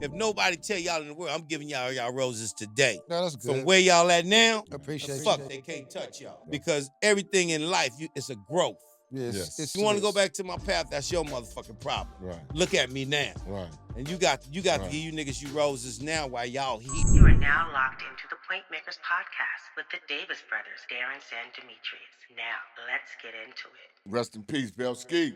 If nobody tell y'all in the world, I'm giving y'all roses today. No, that's good. From where y'all at now, Appreciate fuck, you. they can't touch y'all. Because everything in life, it's a growth. Yes. If you want to go back to my path, that's your motherfucking problem. Right. Look at me now. Right. And you got to give you niggas you roses now while y'all heat. You are now locked into the Point Makers podcast with the Davis brothers, Darren and Demetrius. Now, let's get into it. Rest in peace, Belski.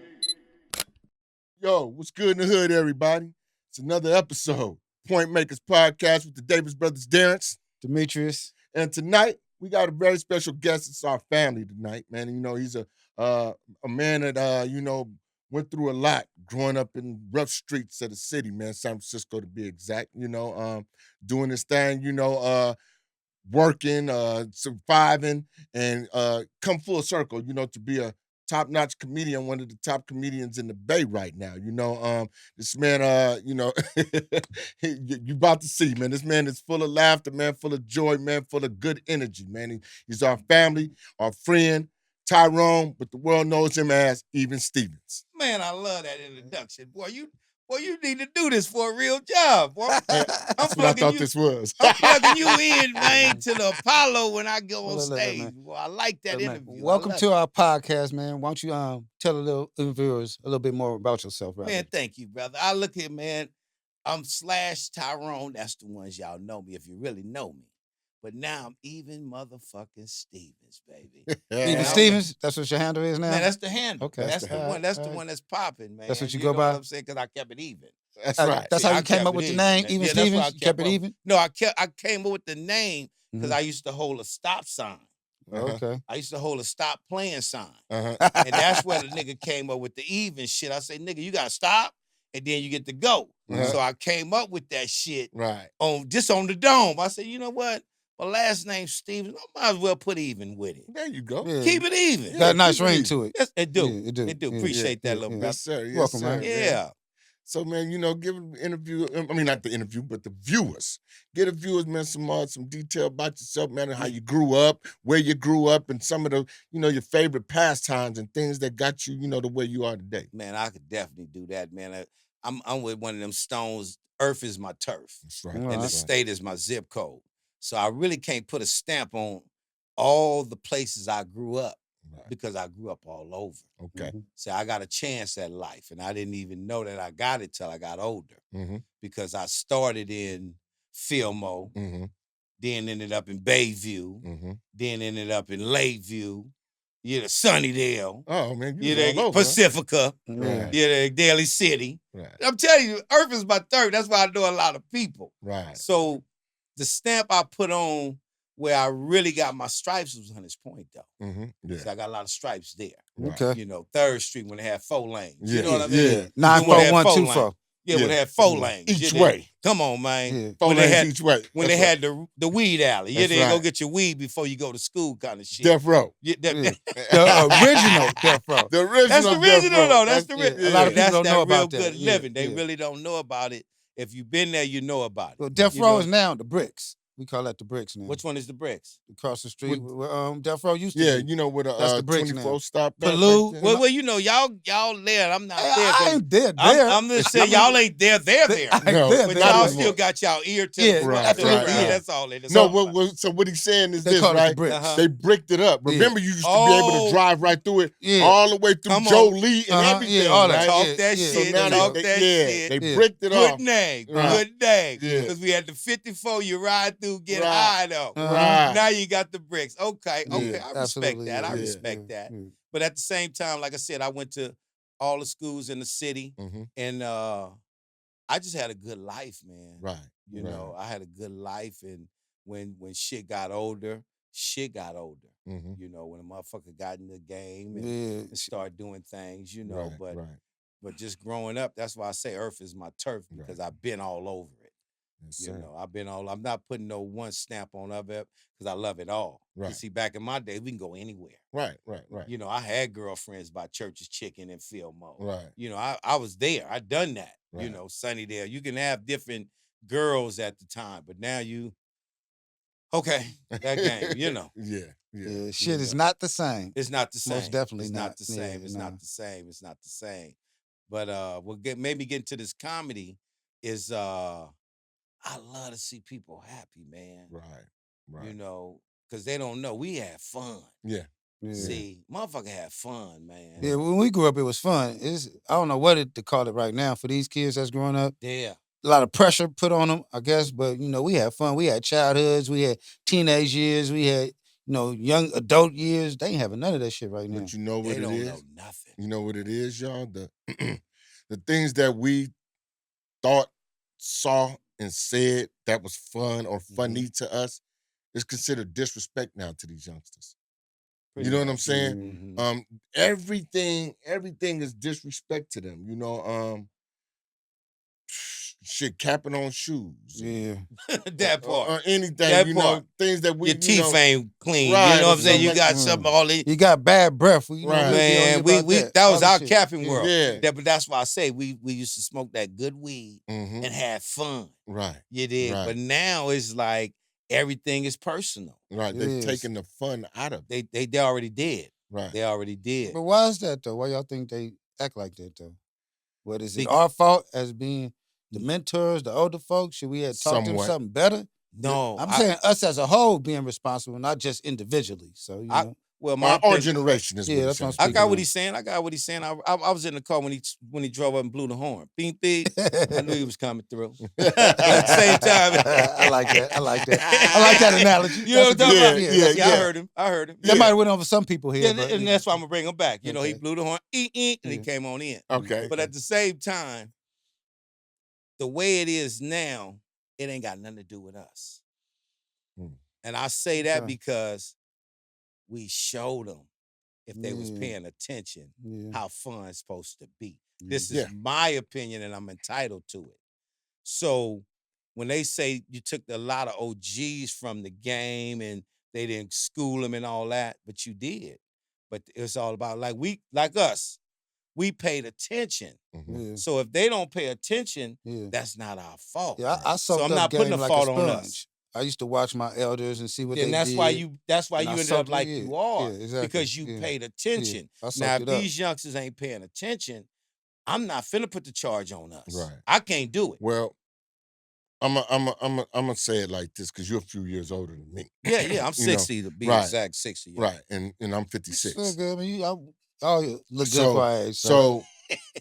Yo, what's good in the hood, everybody? It's another episode. Point Makers podcast with the Davis brothers, Darren, Demetrius. And tonight, we got a very special guest. It's our family tonight, man. You know, he's a man that, went through a lot growing up in rough streets of the city, man, San Francisco to be exact, doing this thing, working, surviving, and come full circle, to be a top-notch comedian, one of the top comedians in the Bay right now. This man, you about to see, man. This man is full of laughter, man, full of joy, man, full of good energy, man. He's our family, our friend, Tyrone, but the world knows him as Even Stevens. Man, I love that introduction. Boy, you need to do this for a real job, boy. That's what I thought this was. I'm plugging you in, man, to the Apollo when I go on stage. Boy, I like that interview. Welcome to our podcast, man. Why don't you tell the viewers a little bit more about yourself, right? Man, thank you, brother. I look at, man, I'm / Tyrone. That's the ones y'all know me if you really know me. But now I'm Even motherfucking Stevens, baby. Even Stevens? That's what your handle is now? Man, that's the handle. Okay. That's the one. That's the one that's popping, man. That's what you go by? What I'm saying, because I kept it even. That's right. That's how you came up with the name, Even Stevens? You kept it even? No, I came up with the name because I used to hold a stop sign. Okay. I used to hold a stop playing sign. Uh-huh. And that's where the nigga came up with the even shit. I say, nigga, you got to stop, and then you get to go. Uh-huh. So I came up with that shit Right. on the dome. I said, you know what? My last name's Stevens. I might as well put even with it. There you go. Yeah. Keep it even. Got a nice ring to it. Yes, it do. Yeah, it do. It do. Yeah, Appreciate that, little brother. Yes, sir. Yes, Welcome, sir, man. Yeah. So, man, give an interview. I mean, not the interview, but the viewers. Get the viewers, man, some detail about yourself, man, and how you grew up, where you grew up, and some of the, your favorite pastimes and things that got you, the way you are today. Man, I could definitely do that, man. I'm with one of them stones. Earth is my turf. That's right. And the state is my zip code. So I really can't put a stamp on all the places I grew up because I grew up all over. Okay. So I got a chance at life, and I didn't even know that I got it till I got older because I started in Fillmore, then ended up in Bayview, then ended up in Lakeview, Sunnydale. Oh, man, you all over, Pacifica, huh? Daly City. Right. I'm telling you, Earth is my third. That's why I know a lot of people. Right. So the stamp I put on where I really got my stripes was Hunters Point, though. Yeah. So I got a lot of stripes there. Right. Okay. 3rd Street when they had 4 lanes. Yeah. You know what I mean? Yeah. 94124. Yeah, when they had 4 lanes. Each way. Come on, man. Yeah. 4 When lanes each way. When That's they right. had the weed alley. That's They go right. get your weed before you go to school kind of shit. Death Row. Yeah, The original Death Row. The original. That's the Death original, Row. though. That's the original. A lot of people That's don't that know real about that. good Yeah, living. They yeah. really don't know about it. If you've been there, you know about it. Well, Death Row is now the Bricks. We call that the Bricks now. Which one is the Bricks? Across the street where Death Row used to Yeah, be. with That's a the bricks 24 now. stop. Palou. Well, y'all there. I'm not there. I 'cause ain't there. I'm just saying y'all ain't there. They're there. I ain't No, there. But not y'all anymore. still got y'all ear to Yeah, the right, to the right, ground. right. That's all it is. No, so what he's saying is They this, call it the right? Bricks. Uh-huh. They bricked it up. Remember, you used to be able Oh. to drive right through it, Yeah. all the way through Come Joe on. Lee and Uh-huh, everything. yeah, all that. right? Talk Yeah, that yeah. So shit. now Talk they that shit. they Yeah. bricked it Good off. name. Right. Good name. Yeah. Because we had the 54 you ride through, get Right. high though. Right. Now you got the bricks. Okay. Yeah, I respect absolutely, that. I yeah, respect yeah, that. yeah. But at the same time, like I said, I went to all the schools in the city, and I just had a good life, man. Right. You know, I had a good life, and when shit got older, You know, when a motherfucker got in the game and started doing things, you know. But just growing up, that's why I say Earth is my turf because I've been all over it. Yes, You sir. know, I'm not putting no one stamp on of it because I love it all. You Right. see, back in my day, we can go anywhere. Right. You know, I had girlfriends by Church's Chicken and Fillmore. Right. You know, I was there. I done that. Right. You know, Sunnydale. You can have different girls at the time, but now that game, you know. Yeah. Shit is not the same. It's not the same. Most definitely it's not. the same. Yeah, It's nah. not the same. It's not the same. But we'll maybe get into this comedy. is I love to see people happy, man. Right. You know, because they don't know. We had fun. Yeah. See, motherfucker had fun, man. Yeah, when we grew up, it was fun. I don't know what to call it right now for these kids that's growing up. Yeah. A lot of pressure put on them, I guess, but, we had fun. We had childhoods. We had teenage years. We had, young adult years. They ain't having none of that shit right now. But you know what they it don't is? know nothing. You know what it is, y'all? The things that we thought, saw, and said that was fun or funny to us is considered disrespect now to these youngsters. Pretty you know much. what I'm saying? Everything is disrespect to them. Shit, capping on shoes. Yeah. That part. Or anything, That part. things that we, Your teeth ain't clean. Right, You know what I'm or saying? You something got something all in. You got bad breath. Right. Man, that was our capping world. Yeah. But that's why I say we used to smoke that good weed and have fun. Right. You did. Right. But now it's like everything is personal. Right. They've taken the fun out of it. They already did. Right. They already did. But why is that, though? Why y'all think they act like that, though? What is it? Because- Our fault as being the mentors, the older folks? Should we have taught them Somewhat. something better? No. I'm saying us as a whole being responsible, not just individually. So, well, our generation is Yeah, what that's what I'm he's I saying. got what he's saying. I was in the car when he drove up and blew the horn. Beep, beep. I knew he was coming through. But at the same time, I like that. I like that analogy. You know what I'm talking about? Yeah. I heard him. That might have went over some people here. Yeah, but, and that's why I'm gonna bring him back. He Okay. blew the horn, and he came on in. Okay. But at the same time, the way it is now, it ain't got nothing to do with us. And I say that because we showed them, if they was paying attention, how fun's supposed to be. This is my opinion, and I'm entitled to it. So when they say you took a lot of OGs from the game and they didn't school them and all that, but you did. But it's all about like us. We paid attention. So if they don't pay attention, that's not our fault. Yeah, I soaked so I'm up not putting game the like fault a on sponge. us. I used to watch my elders and see what they And that's did. why you ended up like you are. Yeah, exactly. Because you paid attention. I soaked Now, if it up. these youngsters ain't paying attention, I'm not finna put the charge on us. Right. I can't do it. Well, I'm gonna say it like this because you're a few years older than me. Yeah. I'm 60 to be exact, 60. Yeah. Right, and I'm 56. Look good. I mean, you look good So- for our age. So,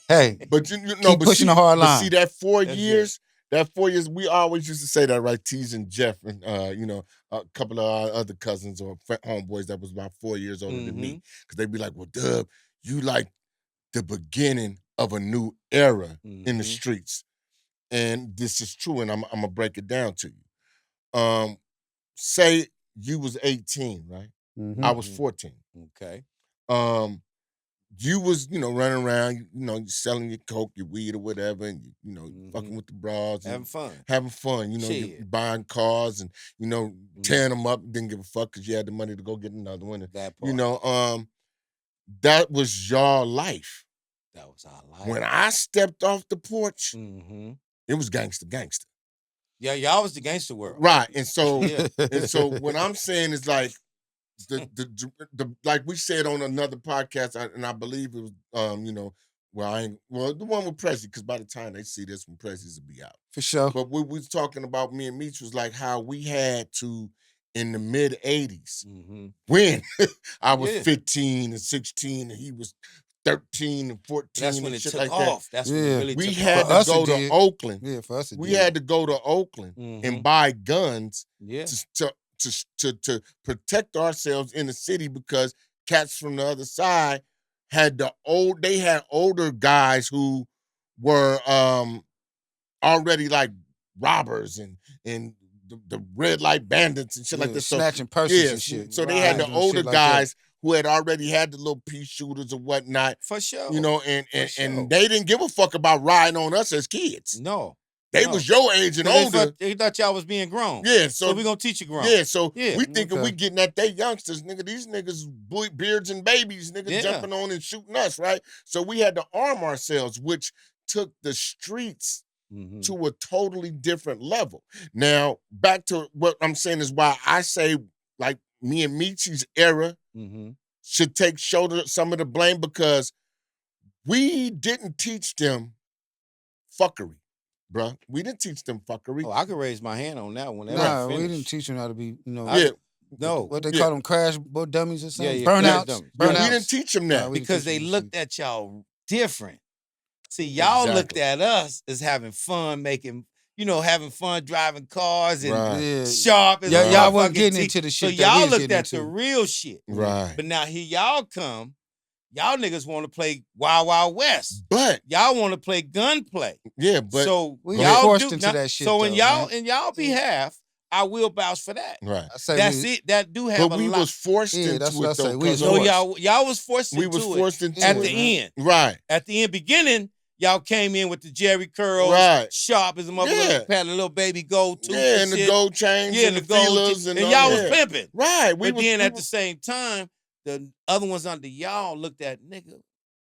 hey, but keep pushing the hard line. See that 4 That's years. That 4 years, we always used to say that, right? Teasing Jeff and a couple of our other cousins or homeboys that was about 4 years older than me, because they'd be like, "Well, Dub, you like the beginning of a new era in the streets," and this is true. And I'm gonna break it down to you. Say you was 18, right? I was 14. Okay. You was, running around, selling your coke, your weed or whatever, and fucking with the bras, and Having fun. you buying cars and tearing them up, didn't give a fuck because you had the money to go get another one. And, That part. that was your life. That was our life. When I stepped off the porch, Mm-hmm. it was gangster. Yeah, y'all was the gangster world. Right, and so Yeah. and so what I'm saying is like the like we said on another podcast, and I believe it was the one with Prezi, because by the time they see this one, Prezi's will be out. For sure. But what we was talking about, me and Meech, was like how we had to, in the mid 80s, when I was 15 and 16 and he was 13 and 14 That's when and it shit took like off. that. That's when it really We took had off. to go to Oakland. Yeah, for us, We had to go to Oakland and buy guns to protect ourselves in the city, because cats from the other side had older guys who were already like robbers and the red light bandits and shit like this. So, snatching purses and shit. So they had the Doing older shit like guys who had already had the little pea shooters or whatnot. For sure. And they didn't give a fuck about riding on us as kids. No. They was your age and older. They thought y'all was being grown. Yeah, so we gonna teach you grown. Yeah, so we thinking we getting at they youngsters, nigga. These niggas beards and babies, nigga, jumping on and shooting us, right? So we had to arm ourselves, which took the streets to a totally different level. Now, back to what I'm saying is why I say, like, me and Michi's era should take some of the blame, because we didn't teach them fuckery. bruh. We didn't teach them fuckery. Oh, I could raise my hand on that one. Nah, we didn't teach them how to be, no. What they call them, crash dummies or something? Yeah, Burnouts. Burnouts. We didn't teach them that. Nah, because they looked at y'all different. See, y'all looked at us as having fun making, having fun driving cars and sharp. And y'all wasn't getting into the shit. So y'all looked at the real shit. Right. But now here y'all come. Y'all niggas want to play Wild Wild West. But y'all want to play gunplay. Yeah, but so we forced into that shit. So in y'all behalf, I will vouch for that. Right. That's it. That do have but a we lot. was forced into that's it what I say. though. So y'all was forced into it. We was forced into it. At the end. Right. At the end beginning, y'all came in with the Jerry curls, sharp as a motherfucker, had a little baby gold tooth. Yeah, and the gold chains and the feelers. And y'all was pimping. Right. But then at the same time, the other ones under y'all looked at, nigga,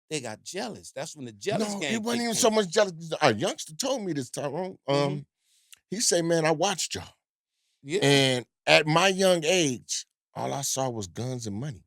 they got jealous. That's when the jealous game. It wasn't even so much jealous. Our youngster told me this, Tyrone. He said, man, I watched y'all. Yeah. And at my young age, all I saw was guns and money.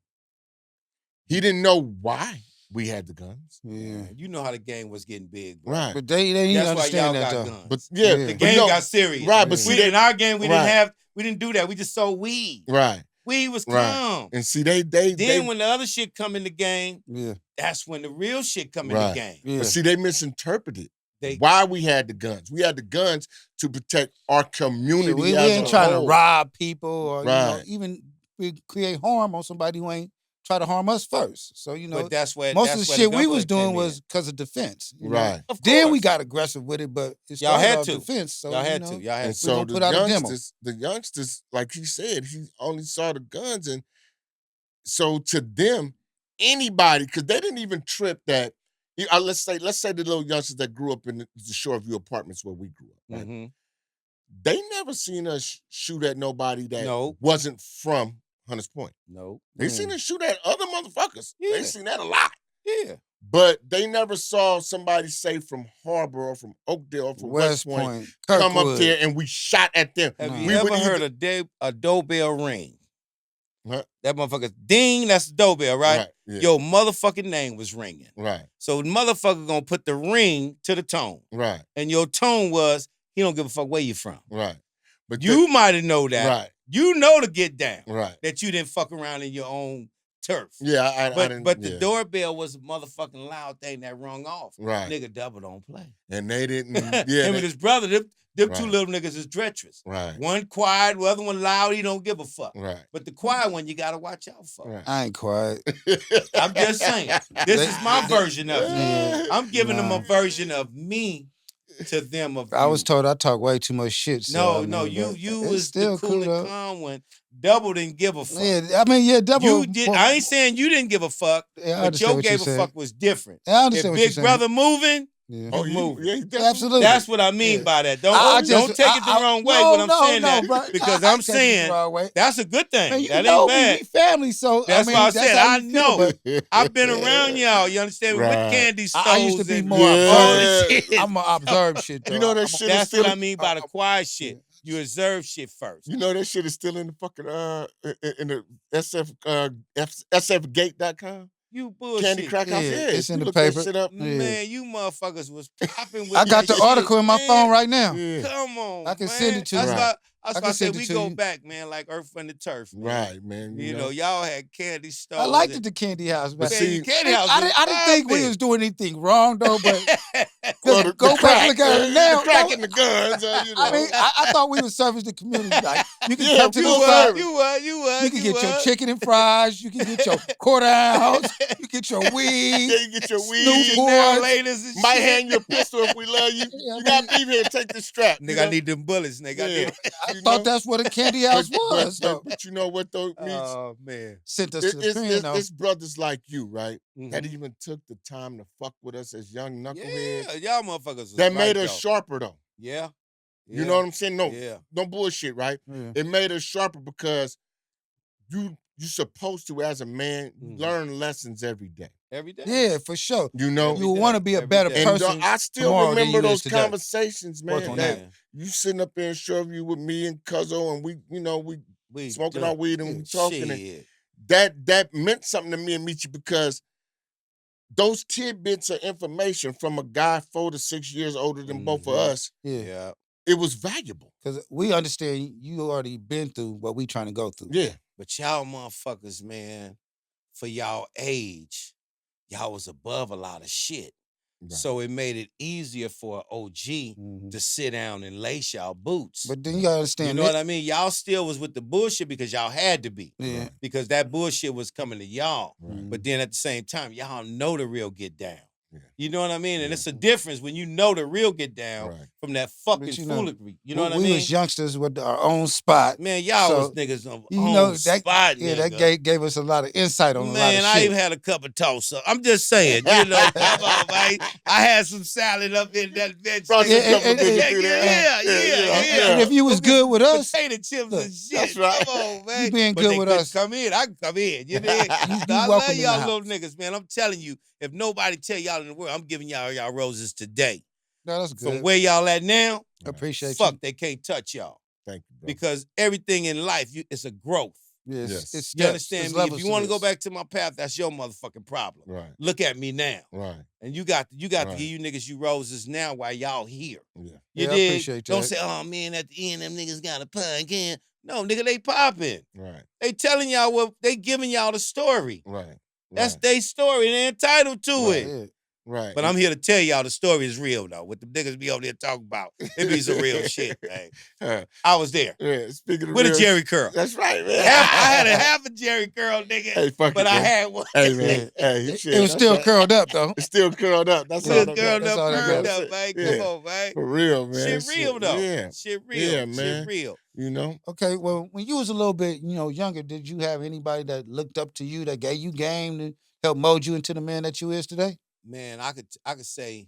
He didn't know why we had the guns. Yeah. You know how the game was getting big, bro. Right. But they didn't understand that though. Guns. But the game got serious. Right, but see, in our game we didn't do that. We just sold weed. Right. Weed was calm. And see, when the other shit come in the game, yeah, that's when the real shit come in the game. Yeah. But see, they misinterpreted why we had the guns. We had the guns to protect our community. We ain't trying to rob people or even create harm on somebody who ain't try to harm us first. So but that's what most of the shit we was doing was because of defense. Right. Then we got aggressive with it, but it y'all had to defense. So y'all had to. Y'all had and to. So the youngsters, like he said, he only saw the guns, and so to them, anybody, because they didn't even trip that. Let's say the little youngsters that grew up in the Shoreview apartments where we grew up. Right? Mm-hmm. They never seen us shoot at nobody that No. wasn't from Hunters Point. No. They seen us shoot at other motherfuckers. Yeah. They seen that a lot. Yeah. But they never saw somebody, say, from Harbor or from Oakdale or from West Point come up there and we shot at them. Have you ever heard a doorbell ring? What? That motherfucker, ding, that's the doorbell, right? Yeah. Your motherfucking name was ringing. Right. So the motherfucker gonna put the ring to the tone. Right. And your tone was, he don't give a fuck where you from. Right. But you might have know that. Right. You know to get down. Right. That you didn't fuck around in your own turf. Yeah, I didn't. But the doorbell was a motherfucking loud thing that rung off. Right. Nigga, double don't play. And they didn't. Yeah. Him and his brother, them two little niggas is treacherous. Right. One quiet, the other one loud, he don't give a fuck. Right. But the quiet one, you gotta watch out for. Right. I ain't quiet. I'm just saying. This is my version of it. I'm giving them a version of me to them. I was told I talk way too much shit. So no, you was the cool and calm one. Double didn't give a fuck. Yeah, I mean, Double. You did. I ain't saying you didn't give a fuck, but your gave a fuck was different. Yeah, I understand if what Big you're saying. Brother moving, Oh, moving. Yeah, absolutely. That's what I mean by that. Don't take it the wrong way when I'm saying that, bro, because I'm saying that's a good thing. Man, that ain't bad. We family, so that's why I said I know. But I've been around y'all. You understand me? With candy stoves. I used to be more I'm gonna observe shit. Though. You know that shit. That's what I mean by the quiet shit. You observe shit first. You know that shit is still in the fucking in the sfgate.com. You bullshit. Candy Crack House. Yeah, it's in the paper. Shit up. Man, you motherfuckers was popping with I got the article in my phone right now. Yeah. Come on, I can send it to you. That's why I said we go back, man, like Earth and the Turf. Man. Right, man. You know, y'all had candy stores. I liked the candy house, but see, candy house. I didn't think we was doing anything wrong though, but well, go back and look at it now. The crack in the guns. You know. I mean, I thought we would service the community. Like you can come to you the side. You can get your chicken and fries. You can get your quarter ounce. You get your weed. Yeah, you get your weed. Might hand you a pistol if we love you. You got to leave here and take the strap. Nigga, I need them bullets, nigga. I thought that's what a candy house was. But you know what though, Meech? Oh man, sent us to the pen, it's brothers like you, right? That even took the time to fuck with us as young knuckleheads. Yeah, y'all motherfuckers was that made us sharper though. Yeah. You know what I'm saying? No bullshit, right? Yeah. It made us sharper because you're supposed to, as a man, learn lessons every day. Every day. Yeah, for sure. You know, you want to be a better person. And I still remember those conversations, man. That you sitting up there in Shoreview with me and Cuzzo, and we smoking our weed and we talking. And that meant something to me and Michi because those tidbits of information from a guy 4 to 6 years older than both of us, Yeah. it was valuable. Because we understand you already been through what we trying to go through. Yeah. But y'all motherfuckers, man, for y'all age, y'all was above a lot of shit. Right. So it made it easier for an OG to sit down and lace y'all boots. But then you gotta understand, you know what I mean? Y'all still was with the bullshit because y'all had to be. Yeah. Because that bullshit was coming to y'all. Right. But then at the same time, y'all know the real get down. Yeah. You know what I mean? And it's a difference when you know the real get down from that fucking foolery. You know what I mean? We was youngsters with our own spot. Man, y'all was niggas on own that, spot, yeah, nigga. that gave us a lot of insight on a lot of shit. Man, I even had a cup of toast. I'm just saying, you know, come on, man. I had some salad up in that bitch. And if you was good with us, potato chips and shit. That's right. Come on, man. You being But good they with couldn't us. come in. I can come in. You dig? I welcome love in the y'all house. little niggas, man. I'm telling you, if nobody tell y'all in the world, I'm giving y'all roses today. No, that's good. From where y'all at now, appreciate fuck, you. they can't touch y'all. Thank you, bro. Because everything in life, it's a growth. Yes. It's You understand me? If you want to go back to my path, that's your motherfucking problem. Right. Look at me now. Right. And you got to give you niggas you roses now while y'all here. Yeah. You I dig? appreciate that. Don't say, oh man, at the end them niggas got a pun again. No, nigga, they popping. Right. They telling y'all what they giving y'all the story. Right. That's their story. They're entitled to it. Yeah. Right. But I'm here to tell y'all the story is real though. What the niggas be over there talking about. It be some real shit, man. I was there. Yeah, speaking of with real a Jerry curl. That's right, man. I had a half a Jerry curl, nigga. Hey, fuck but it, I man. had one. Hey, man. Hey, shit, it was still curled up though. It's still curled up. That's all. Still curled up, That's man. Come on, man. For real, man. Shit real though. Yeah. Shit real. Yeah, man. Shit real. You know? Okay, well, when you was a little bit, younger, did you have anybody that looked up to you, that gave you game to help mold you into the man that you is today? Man, I could say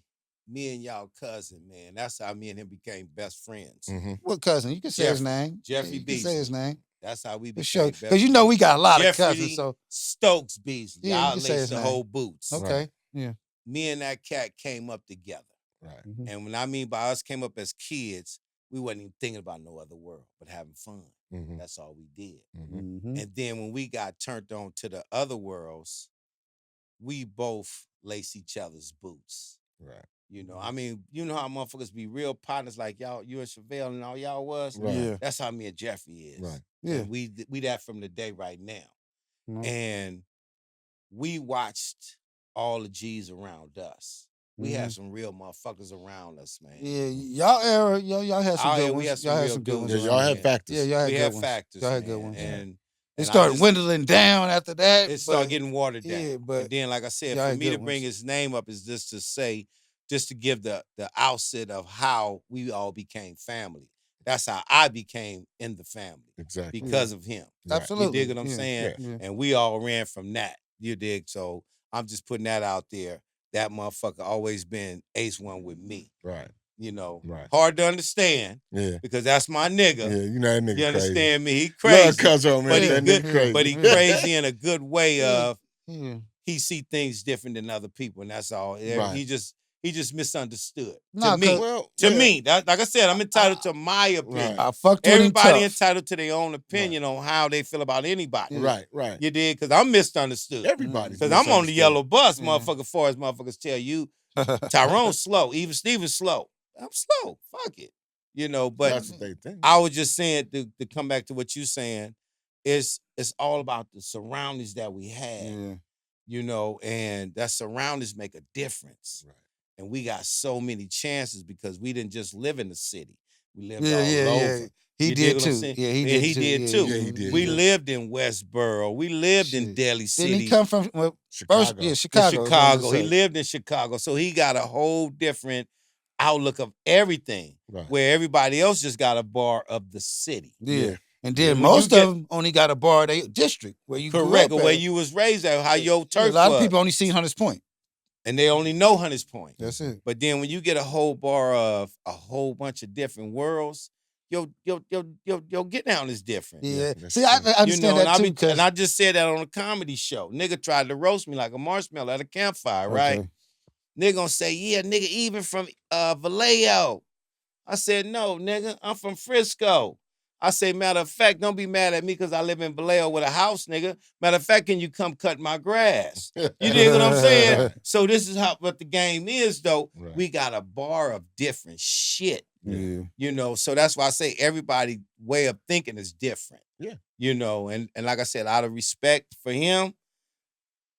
me and y'all cousin, man. That's how me and him became best friends. Mm-hmm. What cousin? You can say his name. Jeffrey You can say his name. That's how we became For sure. best friends. Because we got a lot Jeffrey of cousins. So Stokes Beasley. Yeah, you Y'all can say laced his the name. whole boots. okay, Right. yeah. Me and that cat came up together. Right. Mhm. And when I mean by us came up as kids, we wasn't even thinking about no other world but having fun. Mm-hmm. That's all we did. Mm-hmm. Mhm. And then when we got turned on to the other worlds, we both lace each other's boots. Right. You know, I mean, you know how motherfuckers be real partners like y'all, you and Chevelle and all y'all was? Right. Yeah. That's how me and Jeffrey is. Right. Yeah. And we that from the day right now. Mhm. And we watched all the G's around us. We had some real motherfuckers around us, man. Yeah, y'all era, y'all had some good ones. We had some y'all had real some good dudes. ones. Yeah, around y'all had here. factors. Yeah, y'all had We good had ones. factors, Y'all had man. good ones. And It I started just- dwindling down after that. It started getting watered down. Yeah, but and then, like I said, y'all for had me to good bring ones. his name up is just to give the outset of how we all became family. That's how I became in the family. Exactly. Because of him. Right. Absolutely. You dig what I'm Yeah. saying? Yeah. And we all ran from that. You dig? So I'm just putting that out there. That motherfucker always been ace one with me. Right. You know, Right. hard to understand. Yeah. Because that's my nigga. Yeah, you know that nigga You crazy. understand me? He Love crazy. Cuzzo, man. But he That good. nigga crazy. But he Yeah. crazy in a good way of Yeah. he see things different than other people, and that's all. Right. He just misunderstood. Nah, to me. Well, To yeah. me. Like I said, I'm entitled to my opinion. Right. I fucked with him Everybody tough. entitled to their own opinion on how they feel about anybody. Right, right. You did? Because I'm misunderstood. Everybody's Because I'm on the yellow bus, Yeah. motherfucker, far as motherfuckers tell you. Tyrone's slow. Even Steven's slow. I'm slow. Fuck it. You know, but That's what they think. I was just saying, to come back to what you're saying, it's all about the surroundings that we had. Yeah. You know, and that surroundings make a difference. Right. And we got so many chances because we didn't just live in the city. We lived Yeah, all yeah, over. yeah. He You did dig what I'm too. saying? Yeah, he And did he too. did Yeah, too. yeah, he did. We Yeah. lived in Westboro. We lived in Shit. Daly Didn't City. he come from Chicago. first? Yeah, In Chicago. is what I was Chicago. gonna He say. lived in Chicago. So he got a whole different outlook of everything. Right. Where everybody else just got a bar of the city. Yeah. And Yeah, then when most you of them only got a bar of their district where you grew Correct. up Or where at. you was raised at, how your Yeah, turf a lot was. of people only seen Hunters Point. And they only know Hunters Point. That's it. But then when you get a whole bar of a whole bunch of different worlds, your get down is different. Yeah. that's See, I true. understand that too. and I just said that on a comedy show. Nigga tried to roast me like a marshmallow at a campfire, right? Okay. Nigga gonna say, yeah, nigga, even from Vallejo. I said, no, nigga, I'm from Frisco. I say, matter of fact, don't be mad at me because I live in Vallejo with a house, nigga. Matter of fact, can you come cut my grass? You dig what I'm saying? Right. So this is what the game is, though. Right. We got a bar of different shit. Yeah. You know, so that's why I say everybody's way of thinking is different. Yeah. You know, and like I said, out of respect for him,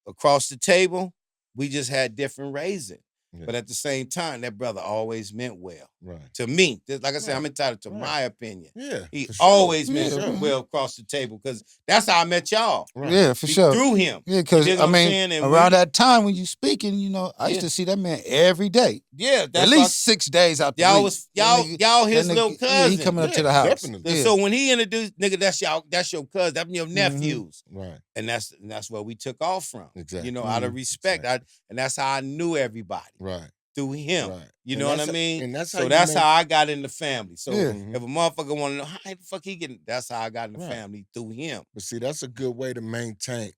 across the table, we just had different raising. Yeah. But at the same time, that brother always meant well. Right. To me, like I said, I'm entitled to my opinion. Yeah. He always meant well across the table because that's how I met y'all. Right. Yeah, for sure. Through him. Yeah, because I mean, around that time when you speaking, you know, I used to see that man every day. Yeah, that's at least 6 days out the week. Y'all his little cousin. Yeah, he coming up to the house. Definitely. So when he introduced, nigga, that's your cousin, that's your nephews. Right. And that's where we took off from. Exactly. You know, out of respect. And that's how I knew everybody. Right. Through him. Right. You know what I mean? And that's how I got in the family. So if a motherfucker want to know how the fuck he getting, that's how I got in the family through him. But see, that's a good way to maintain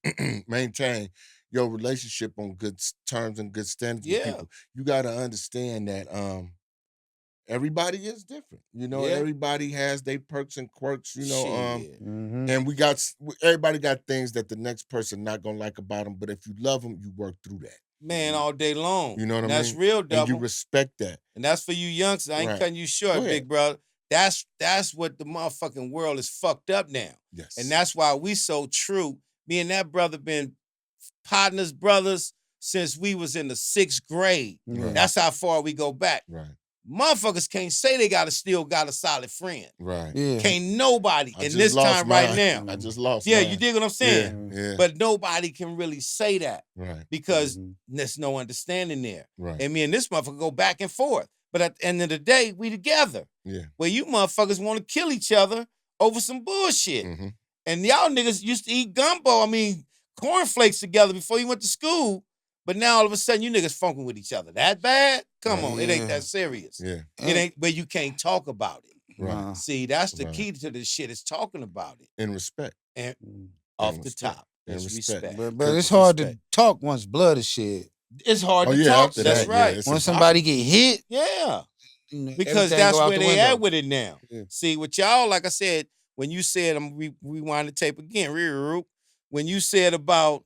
your relationship on good terms and good standards with people. You got to understand that everybody is different. You know, everybody has their perks and quirks, you know. And everybody got things that the next person not going to like about them. But if you love them, you work through that. Man, all day long. You know what I mean? That's real, double. And you respect that. And that's for you youngsters. I ain't cutting you short, big brother. That's what the motherfucking world is fucked up now. Yes. And that's why we so true. Me and that brother been partners, brothers, since we was in the 6th grade. Right. That's how far we go back. Right. Motherfuckers can't say they still got a solid friend. Right. Yeah. Can't nobody in this time right now. I just lost mine. mine. You dig what I'm saying? Yeah. But nobody can really say that. Right. Because there's no understanding there. Right. And me and this motherfucker go back and forth. But at the end of the day, we together. Yeah. Where you motherfuckers want to kill each other over some bullshit. Mm-hmm. And y'all niggas used to eat gumbo, cornflakes together before you went to school. But now all of a sudden you niggas funking with each other. That bad? Come on, it ain't that serious. Yeah. It ain't, but you can't talk about it. Right. See, that's the key to this shit is talking about it. In respect. And off the top. In respect. But it's hard to talk once blood is shed. It's hard to talk. That's right. Once somebody get hit. Yeah. You know, because that's where they at with it now. Yeah. See, with y'all, like I said, when you said, I'm rewind the tape again, when you said about,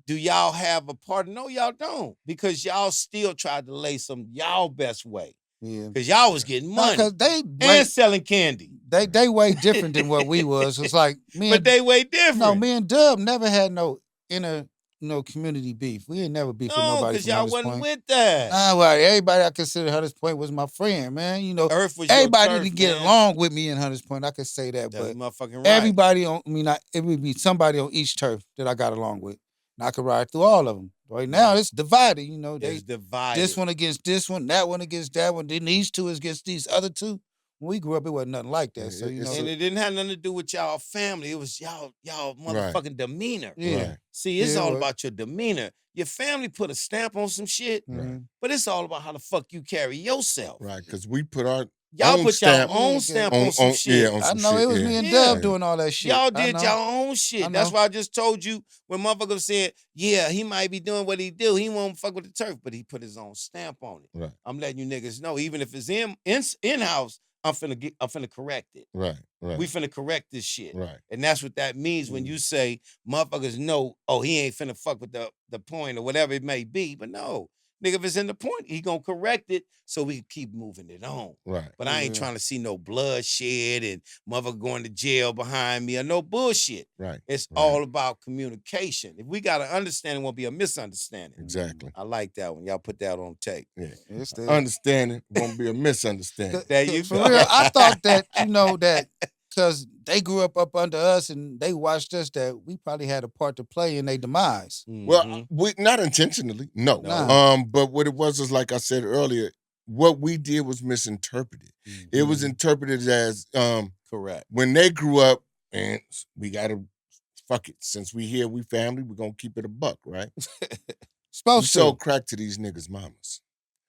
do y'all have a partner? No, y'all don't. Because y'all still tried to lay some y'all best way. Yeah. Because y'all was getting money. Because and selling candy. They way different than what we was. It's like but they way different. No, me and Dub never had no inner community beef. We ain't never beef with nobody. Because y'all wasn't with that. Nah, well, everybody I consider Hunters Point was my friend, man. You know, Earth was everybody turf, didn't get man. along with me in Hunters Point. I could say that. That's but motherfucking right. Everybody it would be somebody on each turf that I got along with. And I could ride through all of them. Right now, it's divided. You know, it's divided. This one against this one, that one against that one. Then these two against these other two. When we grew up, it wasn't nothing like that. So you know, and it didn't have nothing to do with y'all family. It was y'all motherfucking demeanor. Yeah. Right. See, it's all about your demeanor. Your family put a stamp on some shit, but it's all about how the fuck you carry yourself. Right, because we put our y'all own put stamp your own stamp on some shit. Yeah, on I some know shit, it was me and Dub doing all that shit. Y'all did your own shit. That's why I just told you when motherfuckers said, yeah, he might be doing what he do. He won't fuck with the turf, but he put his own stamp on it. Right. I'm letting you niggas know, even if it's in-house, I'm finna correct it. Right. We finna correct this shit. Right. And that's what that means when you say motherfuckers know, oh, he ain't finna fuck with the point or whatever it may be. But no, nigga, if it's in the point, he gonna correct it so we can keep moving it on. Right. But I ain't trying to see no bloodshed and motherfucker going to jail behind me or no bullshit. Right. It's all about communication. If we got an understanding, it won't be a misunderstanding. Exactly. I like that one. Y'all put that on tape. Yeah. Understanding won't be a misunderstanding. There you For go. real, I thought that, that because they grew up under us and they watched us, that we probably had a part to play in their demise. Well, we not intentionally, no. But what it was like I said earlier, what we did was misinterpreted. It was interpreted as correct. When they grew up, and we gotta fuck it. Since we here, we family, we're gonna keep it a buck, right? Supposed to. So crack to these niggas' mamas.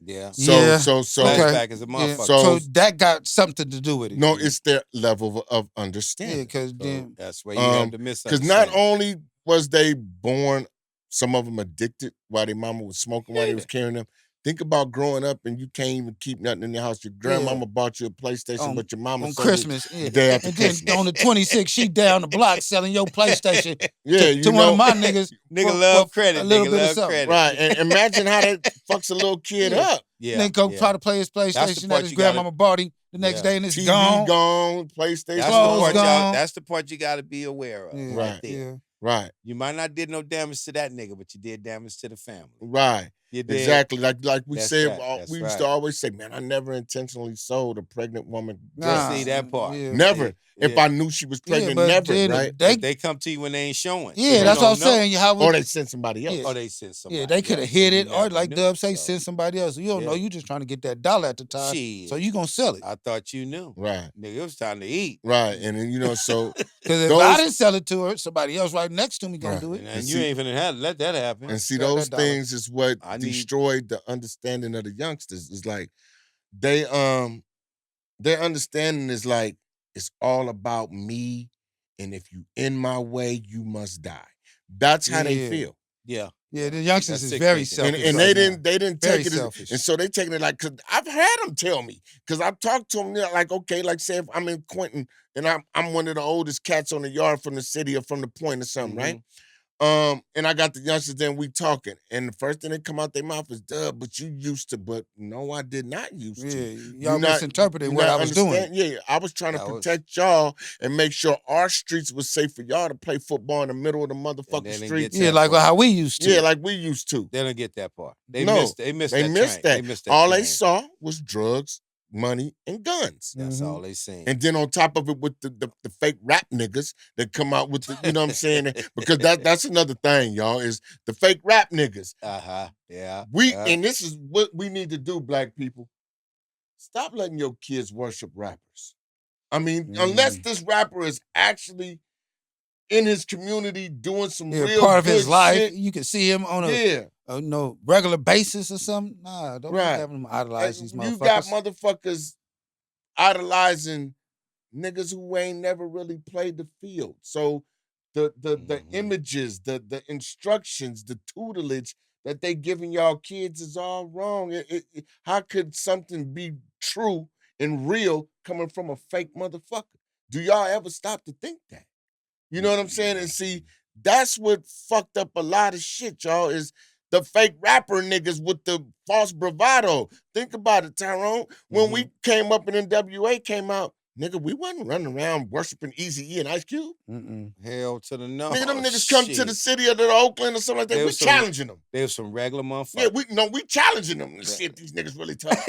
Yeah. So flashback as a motherfucker. So that got something to do with it. No, it's their level of understanding. Yeah, because then that's where you have to miss. Because not only was they born, some of them addicted while their mama was smoking while they was carrying them, Think about growing up and you can't even keep nothing in your house. Your grandmama bought you a PlayStation, but your mama on sold Christmas, it the day after and then Christmas. on the 26th, she down the block selling your PlayStation Yeah, to one of my niggas. Nigga love credit. A little Nigga bit of love something. credit. Right, and imagine how that fucks a little kid up. Yeah. Then go try to play his PlayStation that his grandmama bought him the next day, and it's TV gone. PlayStation gone. That's the part you got to be aware of. Yeah. Right there. Yeah. Right. You might not did no damage to that nigga, but you did damage to the family. Right. You did. Exactly. Like we That's said, right. we used to always say, man, I never intentionally sold a pregnant woman. See that part. Yeah. Never. See, if I knew she was pregnant, never, right? They come to you when they ain't showing. Yeah, so that's what I'm saying. Or they send somebody else. Yeah. Or they send somebody Yeah, they could have hit it, or like knew, Dub say, send somebody else. You don't know. You just trying to get that dollar at the time. So you gonna sell it. I thought you knew. Right. Nigga, it was time to eat. Right. And then, so. Because if I didn't sell it to her, somebody else right next to me gonna do it. And you ain't finna let that happen. And see, those things is what destroyed the understanding of the youngsters. It's like their understanding is like, it's all about me, and if you in my way, you must die. That's how they feel. Yeah. Yeah, the youngsters is very selfish. And they didn't take it selfish. and so they taking it like, cause I've had them tell me, cause I've talked to them, like, okay, like say if I'm in Quentin and I'm one of the oldest cats on the yard from the city or from the point or something, right? And I got the youngsters then we talking, and the first thing that come out their mouth is, duh, but you used to, but no, I did not used to. Y'all misinterpreted what I was doing. Yeah, I was trying to protect y'all and make sure our streets was safe for y'all to play football in the middle of the motherfucking streets. Yeah, like how we used to. Yeah, like we used to. They don't get that part. They missed that. All they saw was drugs, money, and guns. That's all they seen. And then on top of it with the fake rap niggas that come out with the, you know what I'm saying? Because that's another thing, y'all, is the fake rap niggas. Yeah. And this is what we need to do, black people. Stop letting your kids worship rappers. I mean, unless this rapper is actually in his community doing some real part of his life. Shit. You can see him on a regular basis or something. Nah, don't have them idolize these motherfuckers. You got motherfuckers idolizing niggas who ain't never really played the field. So the images, the instructions, the tutelage that they giving y'all kids is all wrong. How could something be true and real coming from a fake motherfucker? Do y'all ever stop to think that? You know what I'm saying? And see, that's what fucked up a lot of shit, y'all, is the fake rapper niggas with the false bravado. Think about it, Tyrone. When we came up and NWA came out, nigga, we wasn't running around worshiping Eazy-E and Ice Cube. Hell to the no. Nigga, them niggas come to the city of Oakland or something like that. We challenging them. They was some regular motherfuckers. Yeah, we challenging them. Shit, these niggas really tough.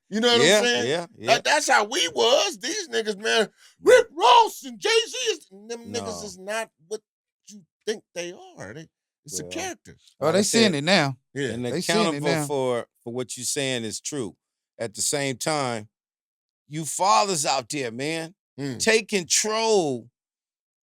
You know what I'm saying? Yeah. That's how we was. These niggas, man, Rick Ross and Jay-Z, niggas is not what you think they are. It's a character. Oh, they seeing it now. Yeah. And they seeing it now. for what you're saying is true. At the same time, you fathers out there, man, take control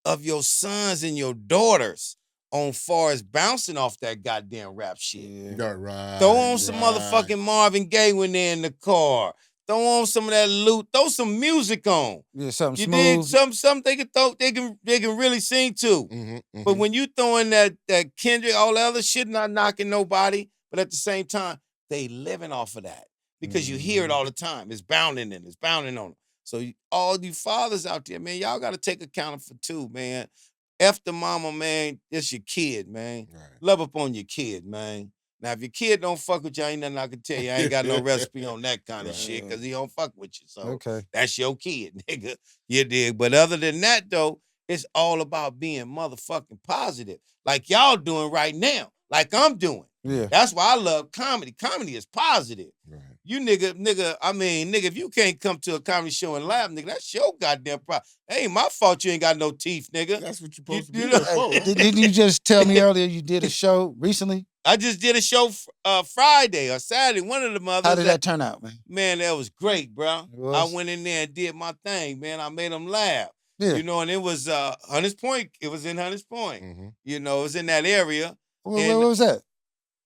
of your sons and your daughters on far as bouncing off that goddamn rap shit. Yeah, right. Throw on some motherfucking Marvin Gaye when they're in the car. Throw on some of that loot. Throw some music on. Yeah, something you smooth. Dig? Something they can throw. They can really sing to. But when you throwing that Kendrick, all the other shit, not knocking nobody, but at the same time, they living off of that because you hear it all the time. It's bounding in. It's bounding on them. So all you fathers out there, man, y'all got to take account for too, man. F the mama, man. It's your kid, man. Right. Love up on your kid, man. Now, if your kid don't fuck with you, ain't nothing I can tell you. I ain't got no recipe on that kind of shit because he don't fuck with you. So that's your kid, nigga. You dig? But other than that, though, it's all about being motherfucking positive. Like y'all doing right now. Like I'm doing. Yeah. That's why I love comedy. Comedy is positive. Right. You nigga, if you can't come to a comedy show and laugh, nigga, that's your goddamn problem. That ain't my fault you ain't got no teeth, nigga. That's what you're supposed to be there for. Didn't you just tell me earlier you did a show recently? I just did a show Friday or Saturday. One of the mothers. How did that turn out, man? Man, that was great, bro. I went in there and did my thing, man. I made them laugh. Yeah. You know, and it was Hunters Point. It was in Hunters Point. You know, it was in that area. Where was that?